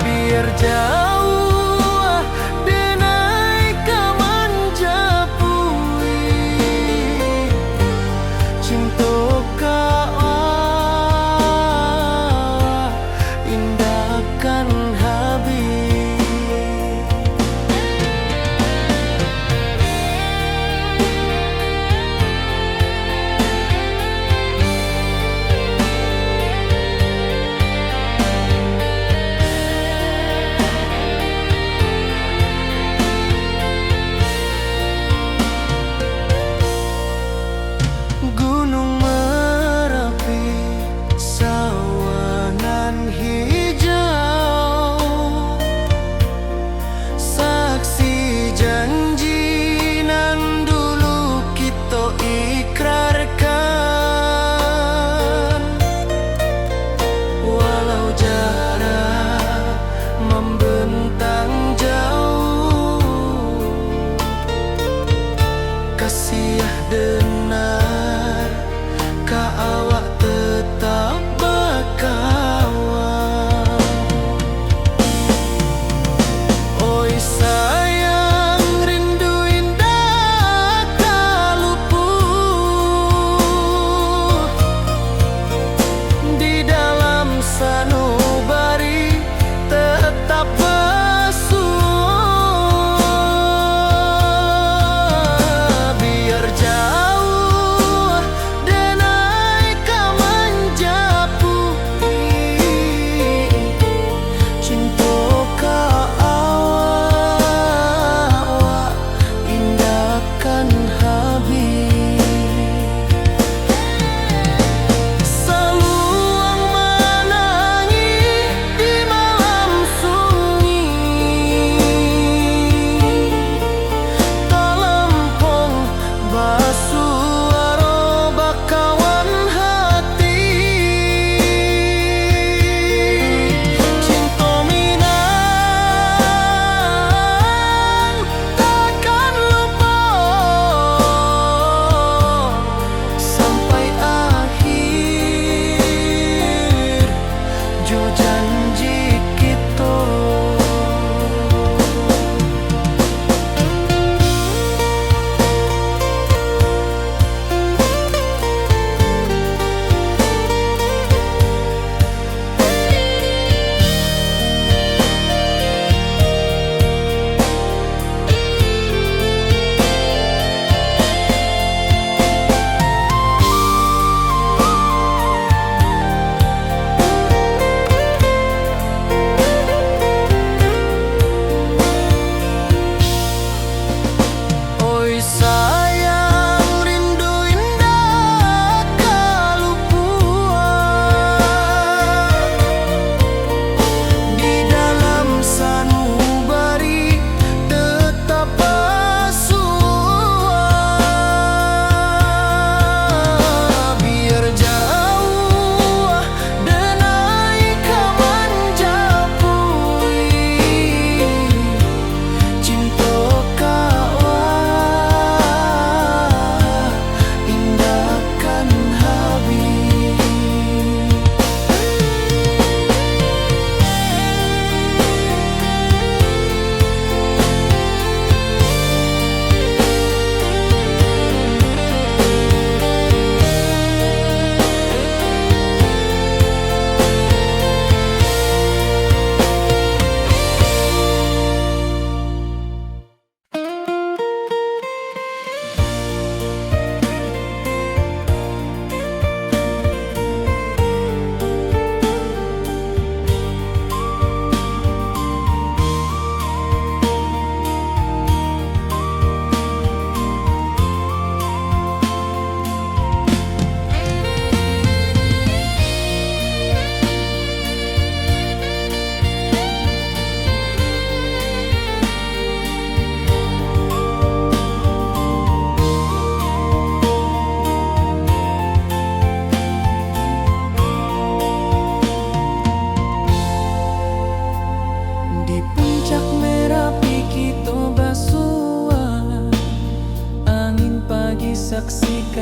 Biar jauh denai kaman japui, cinta ka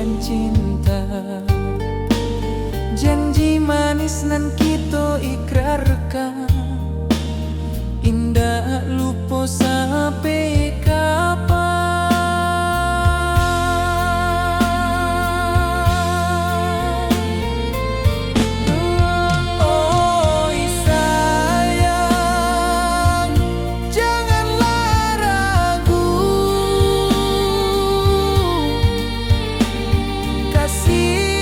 dan cinta. Janji manis nan kita ikrarkan, indah lupa sampai kapan. Oh sayang, janganlah ragu, kasih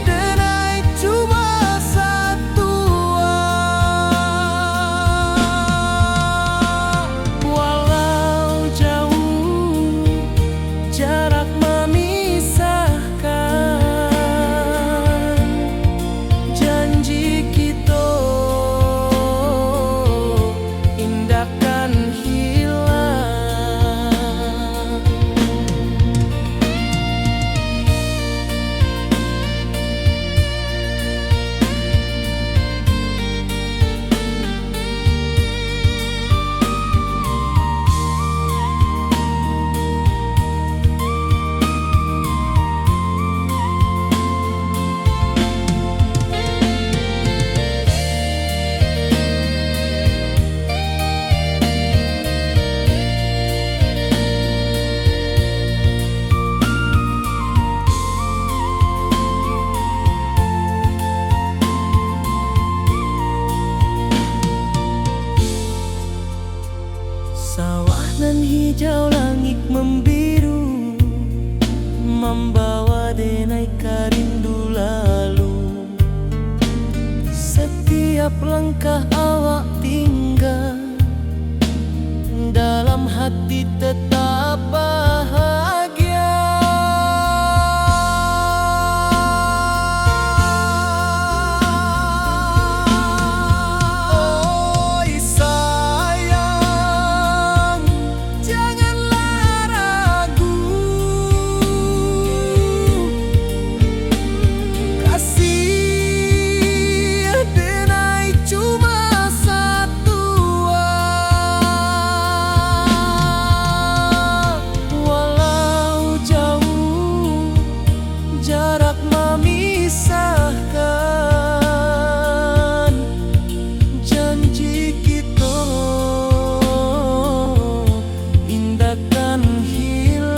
denai cuma satu. Walau jauh jarak memisahkan, janji kita indahkan hilang. Sawah nan hijau, langit membiru, membawa denai karindu lalu. Setiap langkah awak tinggal, dalam hati tetap bahagia. Oh sayang, janganlah ragu, kasih denai cuma satu. Walau jauh jarak memisahkan, janji kita indahkan hilang.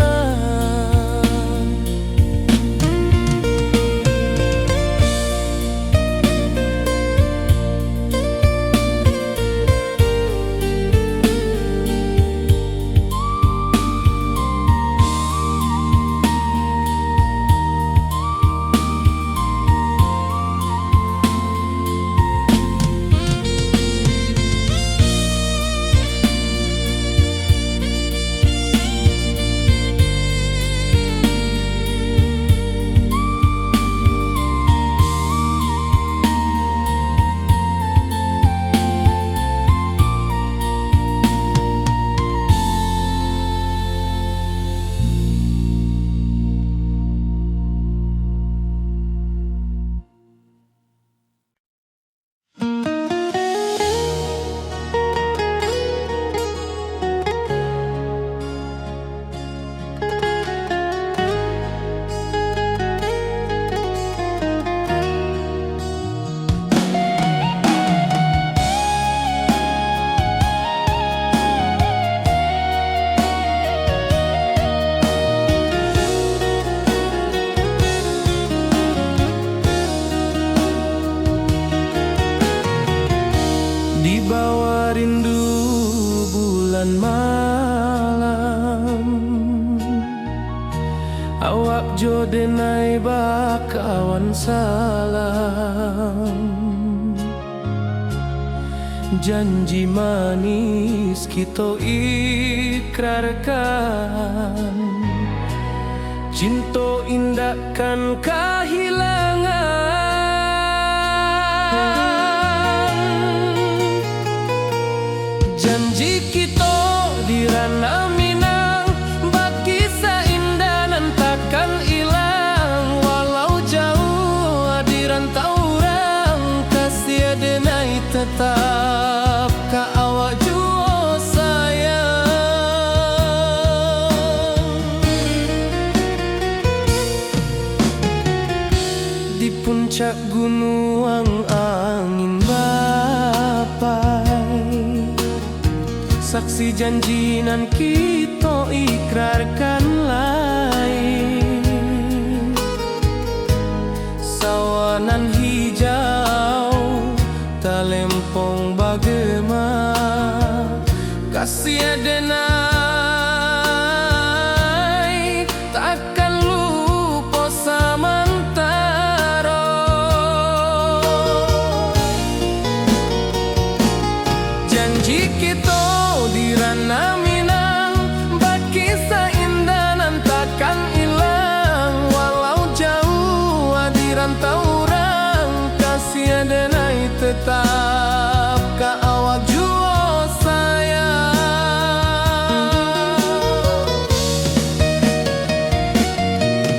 Di bawah rindu bulan malam, awak jo denai bakawan salam. Janji manis kita ikrarkan, cinta indahkan kehilangan. Janji kita di ranah Minang, bakisah indah nan takkan hilang. Walau jauh di rantau orang, kasih denai tetap ka awak jua sayang. segunuang angin bapai. Saksi janji nan kita ikrarkan lain. Sawanan hijau talempong bagema, kasih adenai takkan lupa samantara. Janji kita di ranah Minang, bakisah indah nan takkan hilang. Walau jauh di rantau orang, kasih adenai tetap ka awak jua sayang.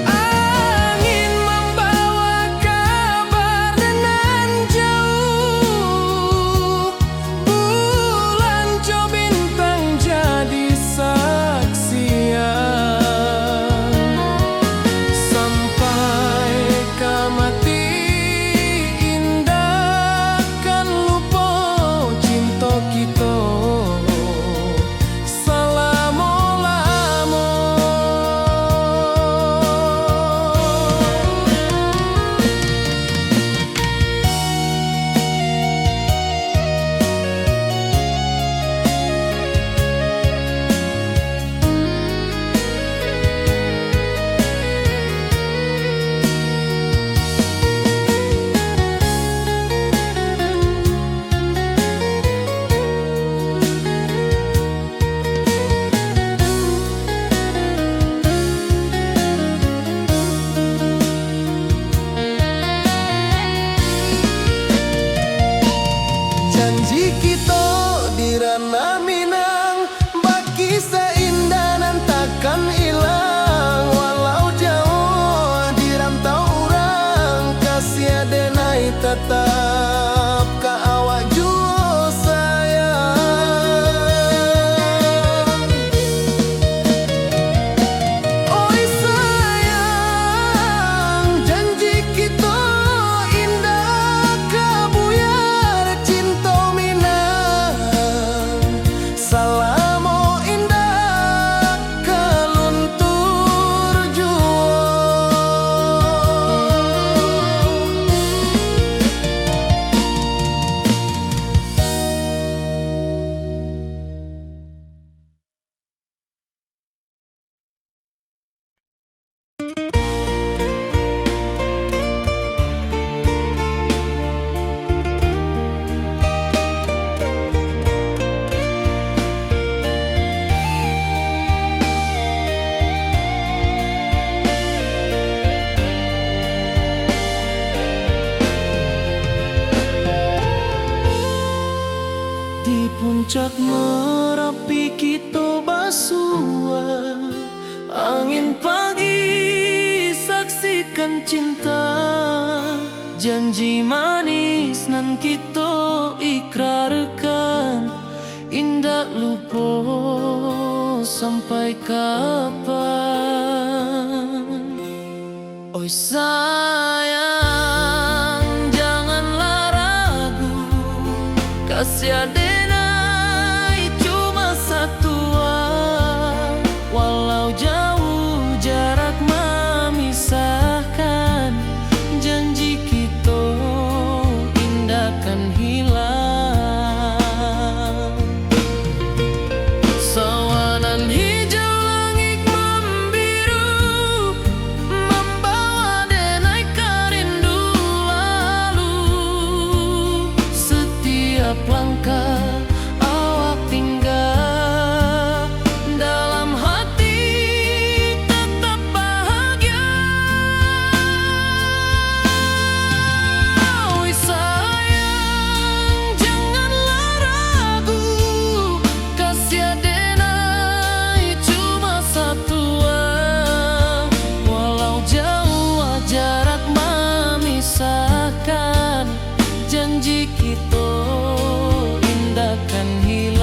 Angin membawa kabar dengan jauh, bulan co bintang jadi saksian. Sampai ke mati indah kan lupa cinta kita selama-lama. Janji kita di ranah Minang, bakisah indah nan takkan hilang. Walau jauh di rantau orang, kasih adenai tetap ka awak jua sayang. Oi sayang, janji kita indah kabuyar cinta Minang. Salamo indah keluntur jua. Di puncak Merapi kita basua, angin pagi saksikan cinta. Janji manis nan kita ikrarkan, indah lupa sampai kapan. Oi sayang, janganlah ragu, kasih adenai cuma satu. Walau jauh jarak memisahkan, janji kita indah kan hilang. Sawanan hijau langit membiru, membawa denai kerindu lalu. Setiap langkah awak tinggal, dalam hati tetap bahagia. Oi sayang, janganlah ragu, kasih adenai cuma satu. Walau jauh jarak memisahkan, janji kita indah kan hilang.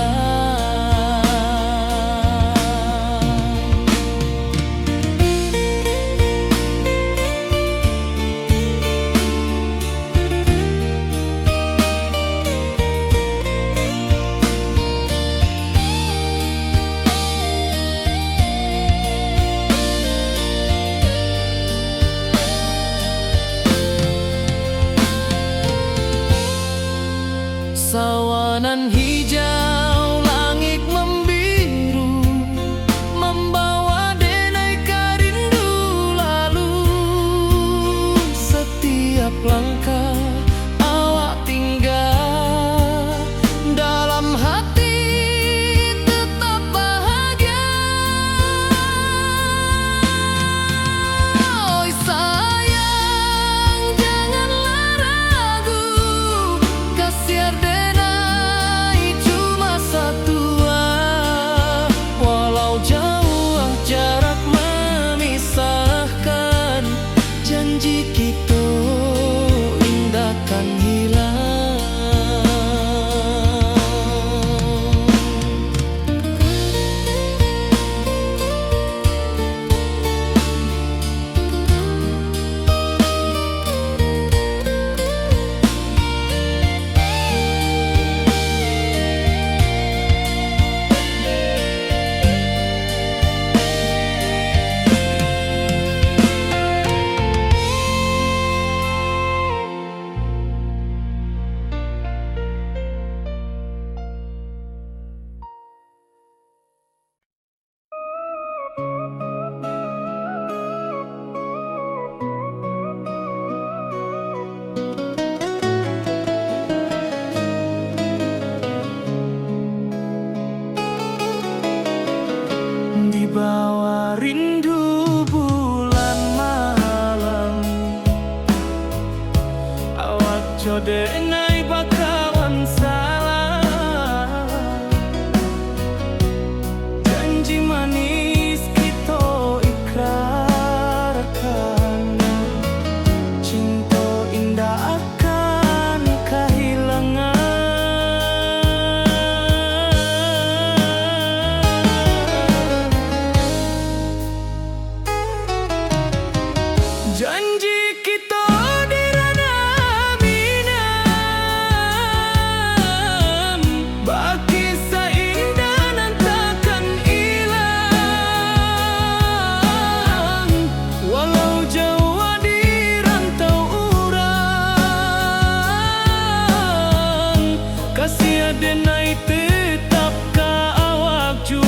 Sawanan hijau, langit membiru, membawa denai rindu lalu. Setiap langkah awak tinggal, dalam hati tetap bahagia. Oi sayang, janganlah ragu, kasih denai cuma satu. Walau jauh jarak memisahkan, janji kita indah kan hilang. Di bawah rindu bulan malam, awak codenai bakawan salah. Janji manis kita ikrarkan, cinta indah akan kehilangan. Janji kita di ranah minam, baki seindah nan takkan hilang. Walau jauh di rantau urang, kasih denai tetap ka awak jua.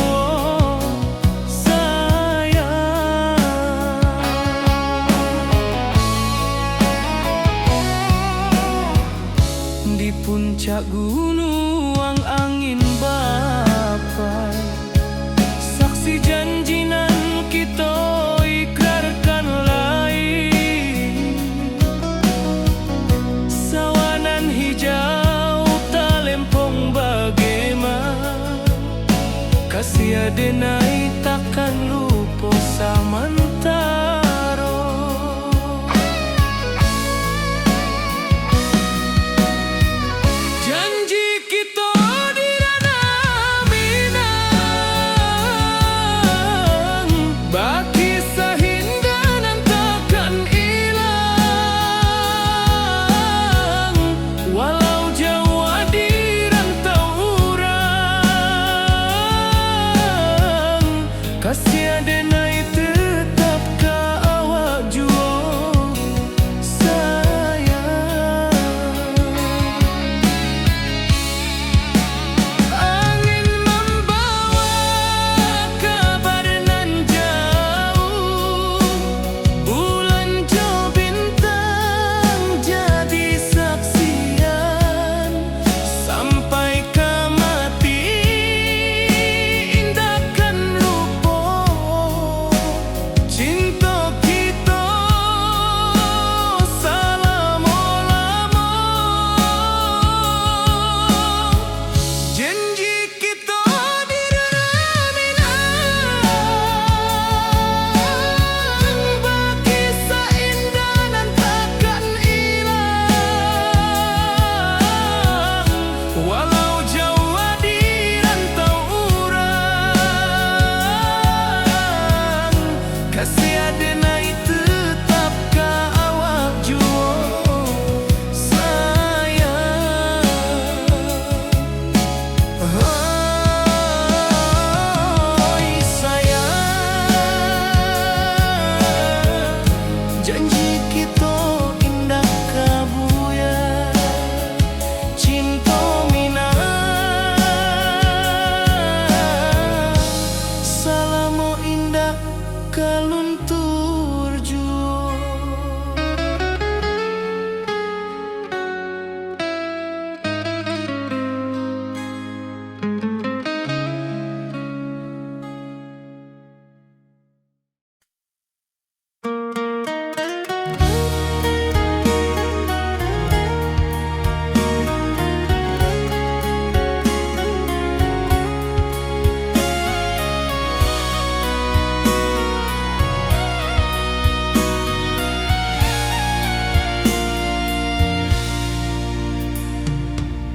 Di puncak gunung angin bapai, saksi janji nan kita ikrarkan lain. Sawanan hijau talempong bagaimana, kasih denai takkan lupa samantara. Janji kita di ranah minang, baki seindah nan takkan hilang. Walau jauh di rantau urang, kasih denai tetap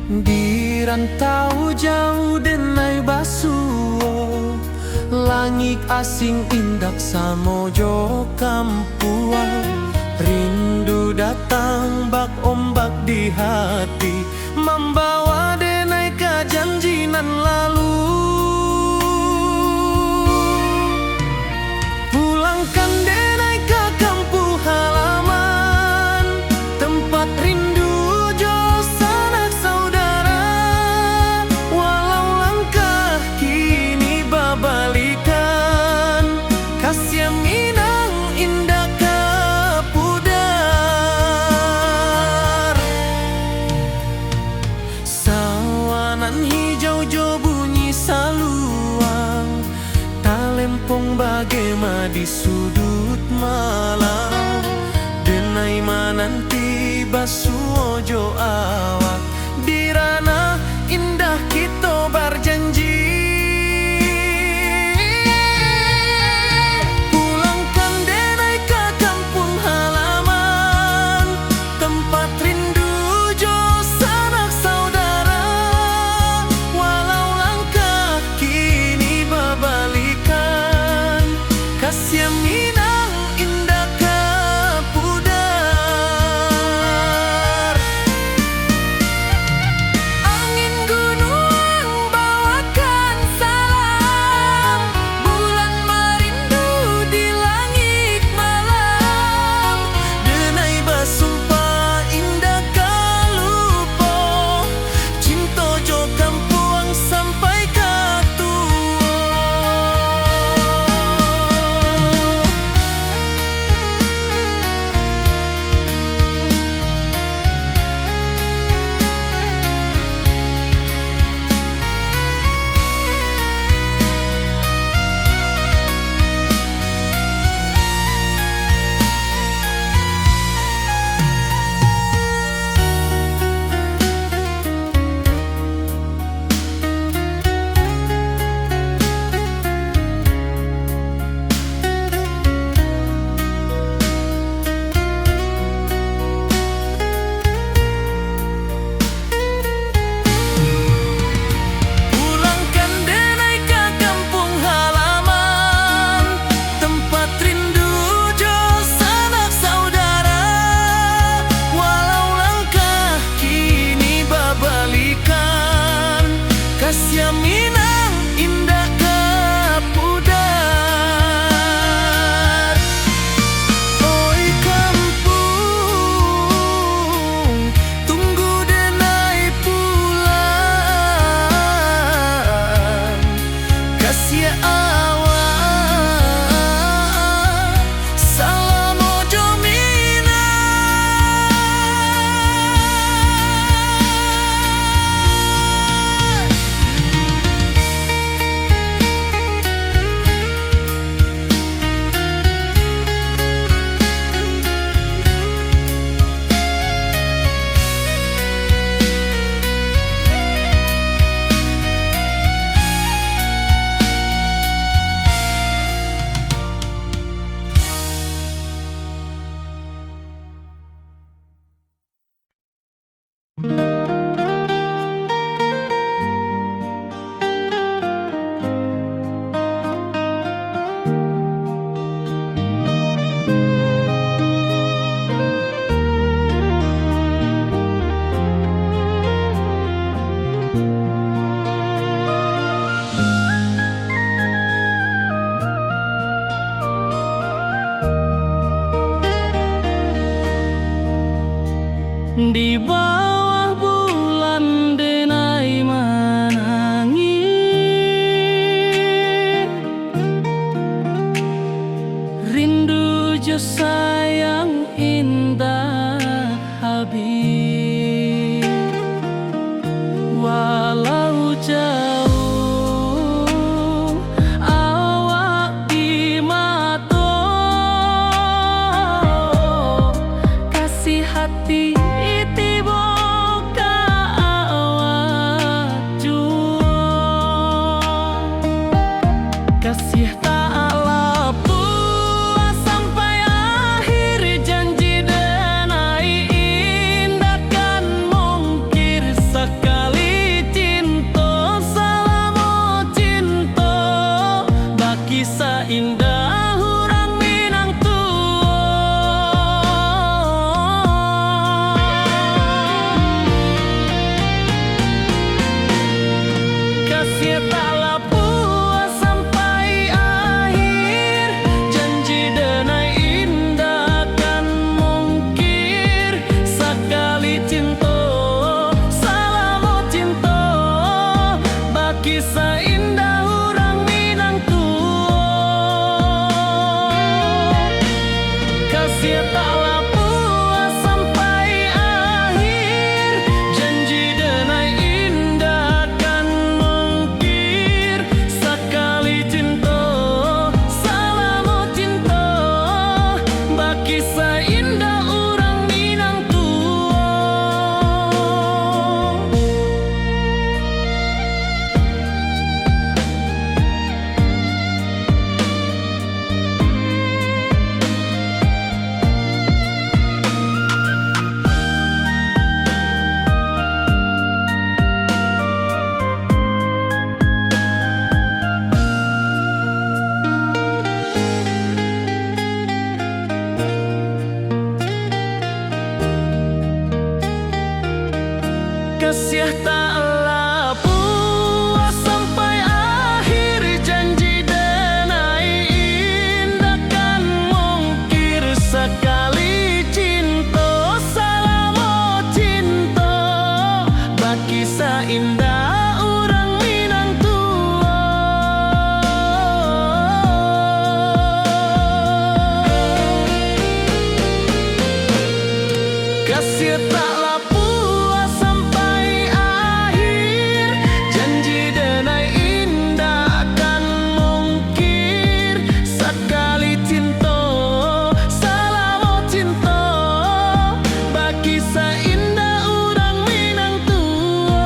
Di rantau jauh denai basuo, langit asing indak samojo kampuan. Rindu datang bak ombak di hati, membawa denai ke janjinan lalu. Pulangkan denai ke kampung halaman, tempat rindu jo sanak saudara. Walau langkah kini babalikan, kasih Minang indah ke pudar. Sawanan hijau jo bunyi saluang, talempong bagema di sudut malam. Denai mananti basuojo awak, di ranah indah kita berjanji. Pulangkan denai ke kampung halaman, tempat rindu jo sanak saudara. Walau langkah kini babalikan, kasih Minang indah ke pudar. Kasih taklah puas sampai akhir, janji denai indah kan mungkir. Sekali cinta salamo cinta, baki indah orang Minang tua. Kasih taklah puas sampai akhir, janji denai indah kan mungkir. Sekali cinta salamo cinta, baki indah orang Minang tua.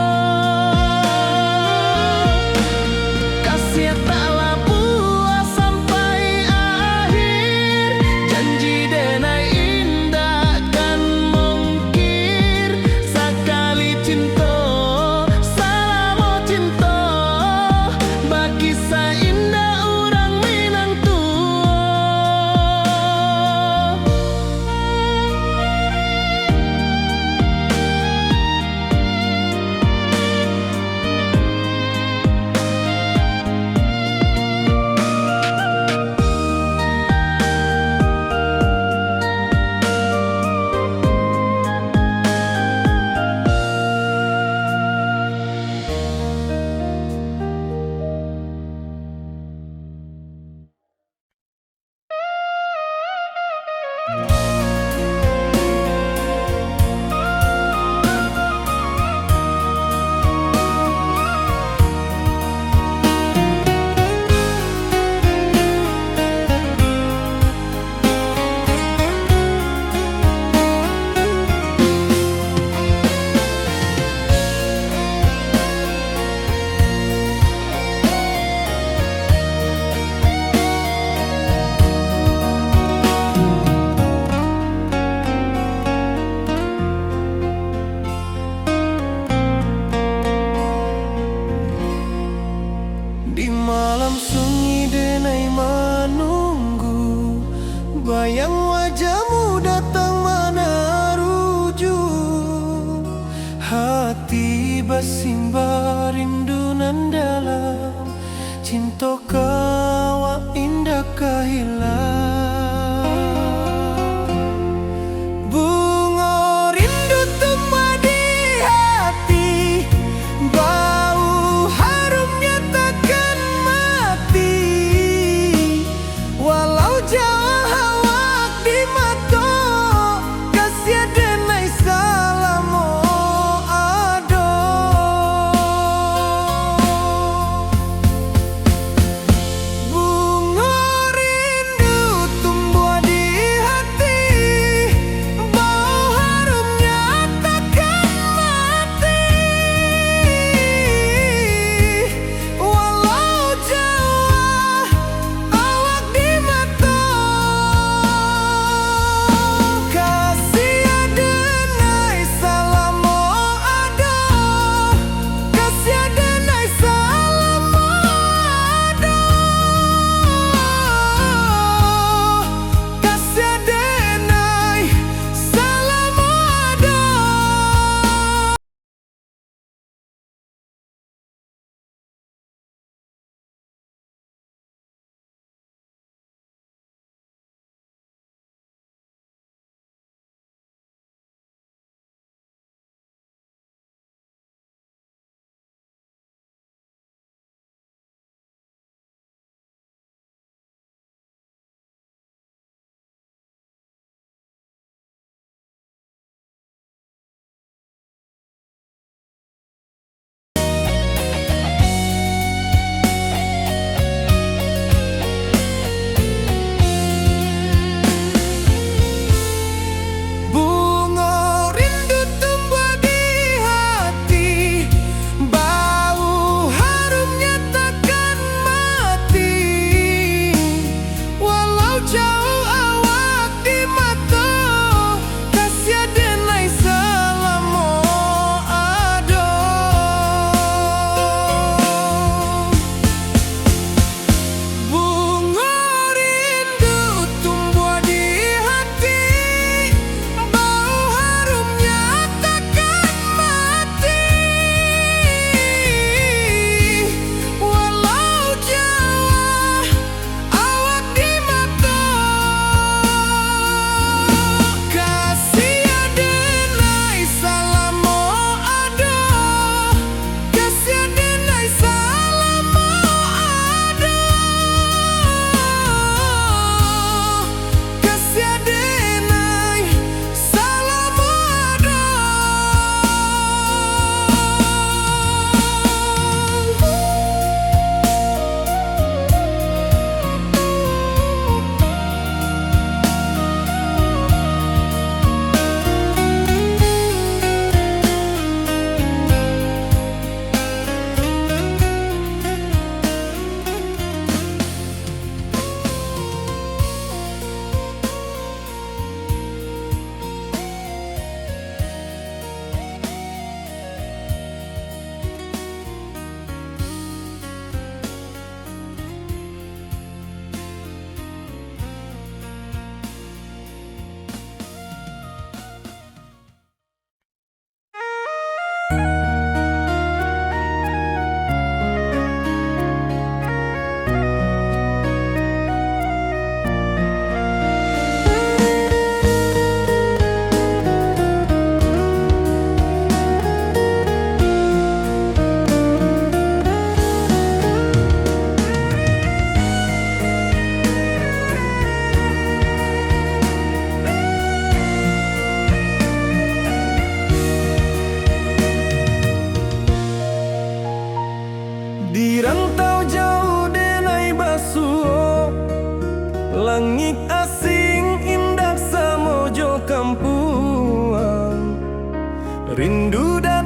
Kasih taklah puas sampai akhir, janji denai indah kan mungkir. Sekali cinta salamo cinta, baki indah orang Minang tua. Di malam sunyi denai menunggu, bayang wajahmu datang meneruju. Hati bersimbar rindu nan dalam, cinta kawa indah kehilang. Bunga rindu tumbuh di hati, bau harumnya takkan mati. Walau jauh hawak di mata, kasih denai salamo ado. Bunga rindu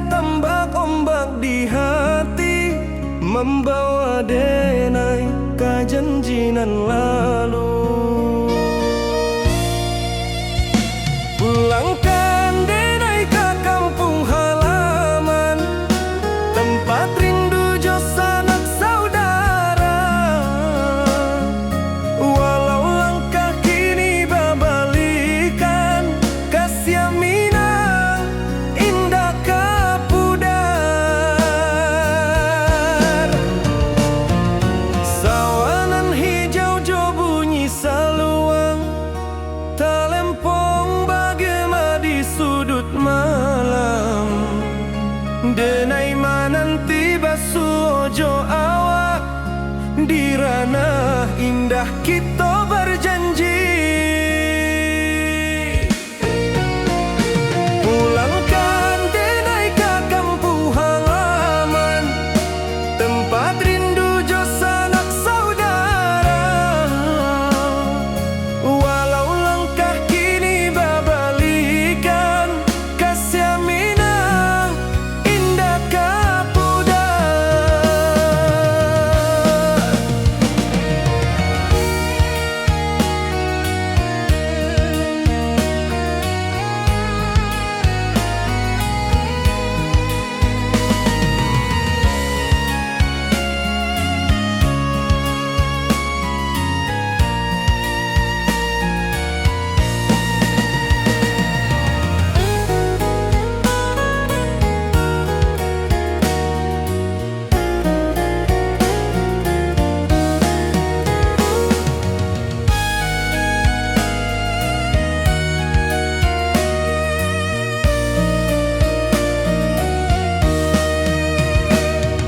tambak ombak di hati, membawa denai ke janjinan lalu. Pulangkan denai ke kampung halaman, tempat rindu jo sanak saudara. Walau langkah kini babalikan, kasih Minang indah kapudar. Sawanan hijau jo bunyi saluang, talempong bagema di sudut malam. Denai mananti basuh ojo awak, di ranah indah kita berjanji. Pulangkan denai ke kampung halaman, tempat rindu jo sanak saudara. Walau langkah kini babalikan, kasih Minang indah kapudar.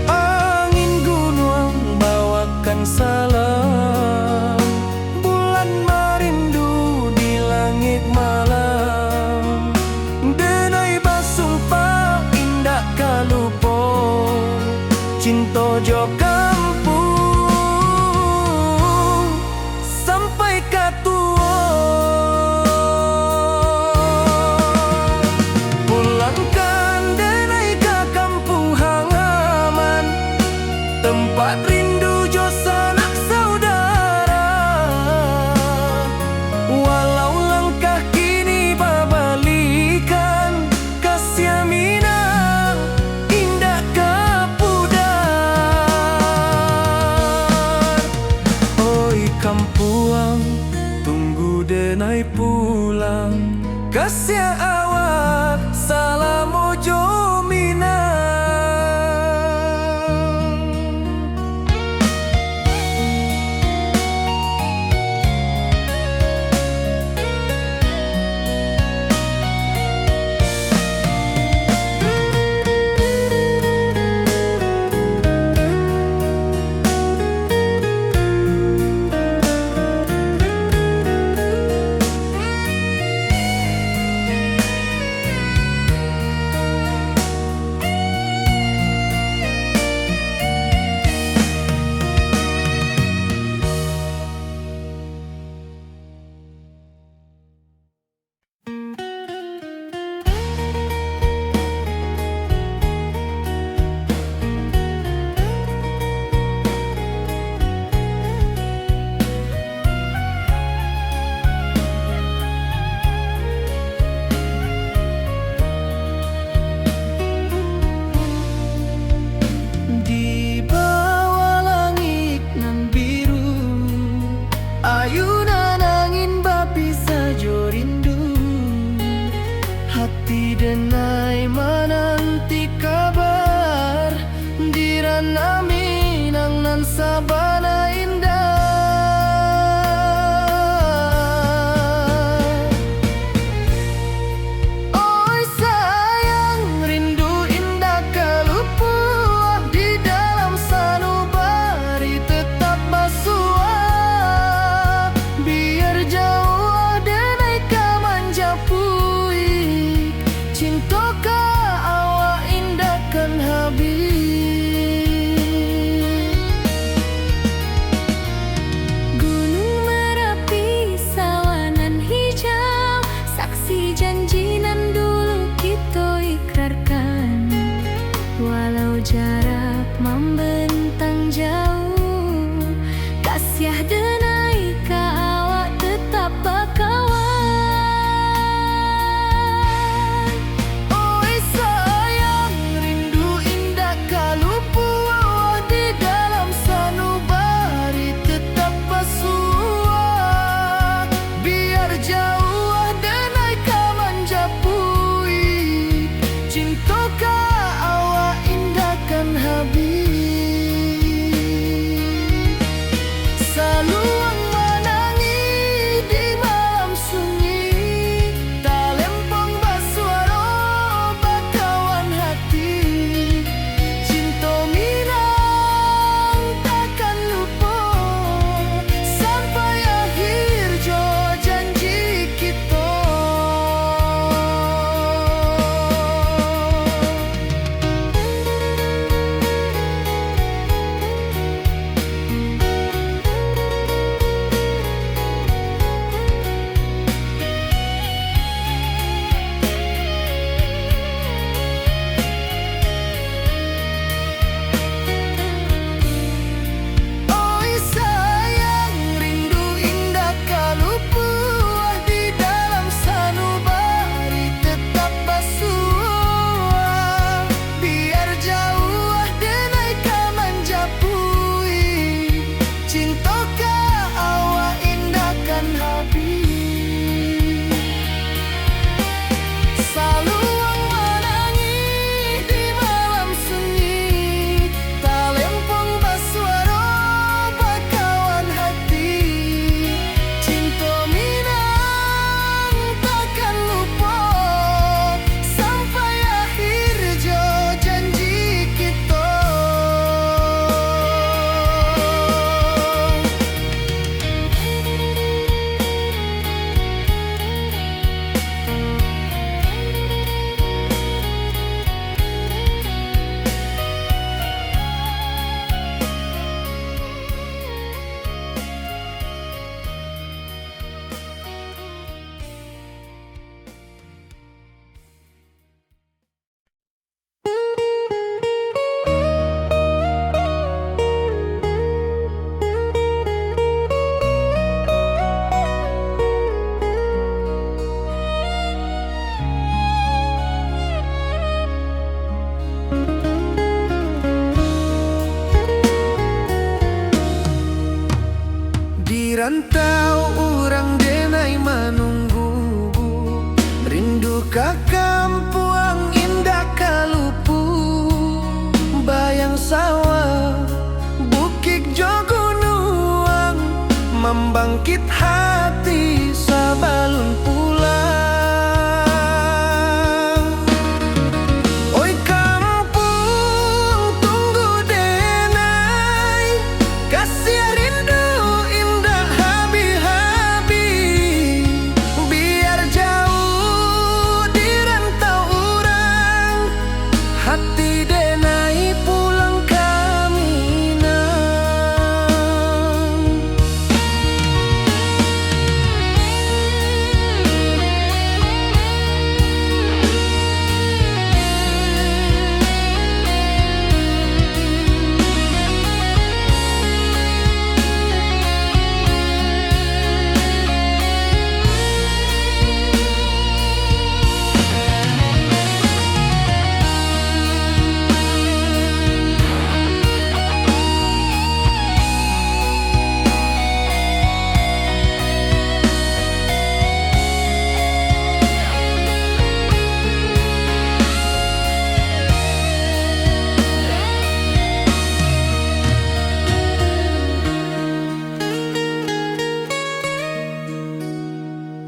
Angin gunung bawakan salam, bulan merindu di langit malam. Denai basumpah indah kalupo, cinta jo kampung sampai katua. Pulangkan denai ke kampung halaman, tempat rindu jo sanak saudara. Walau langkah kini babalikan, kasih Minang indah kapudar. jarak membentang jauh, kasiah denai ka awak tetap bakawan. Oi sayang, rindu indah kalupuah di dalam sanubari tetap basuah. Biar jauh denai ka manjapui, cinta ka awak indahkan habis. Saluang menangi di malam sunyi, tak lempong basuaro bakawan hati. Cinta minang takkan lupa sampai akhir jo janji kita. Oi sayang, rindu indah kalupuah di dalam sanubari tetap basuah. Biar jauh denai ka manjapui, cinta ka awak indahkan habis. Saluang menangi di malam sunyi, tak lempong basuaro bakawan hati. Cinta minang takkan lupa sampai akhir jo janji kita. Di rantau orang denai menunggu, rindu ka kampuang indah kalupu. Bayang sawah, bukit jo gunung, membangkit hati sabalun pulang. Oi kampung tunggu denai, kasih rindu indah habi-habi. Biar jauh di rantau orang, hati denai pulang ke Minang.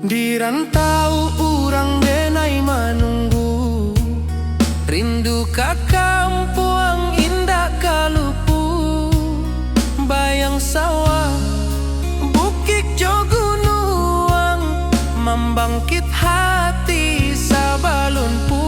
Di rantau urang denai menunggu, rindu ka kampuang indah kalupu. Bayang sawah, bukit jo gunung, membangkit hati sabalun pulang.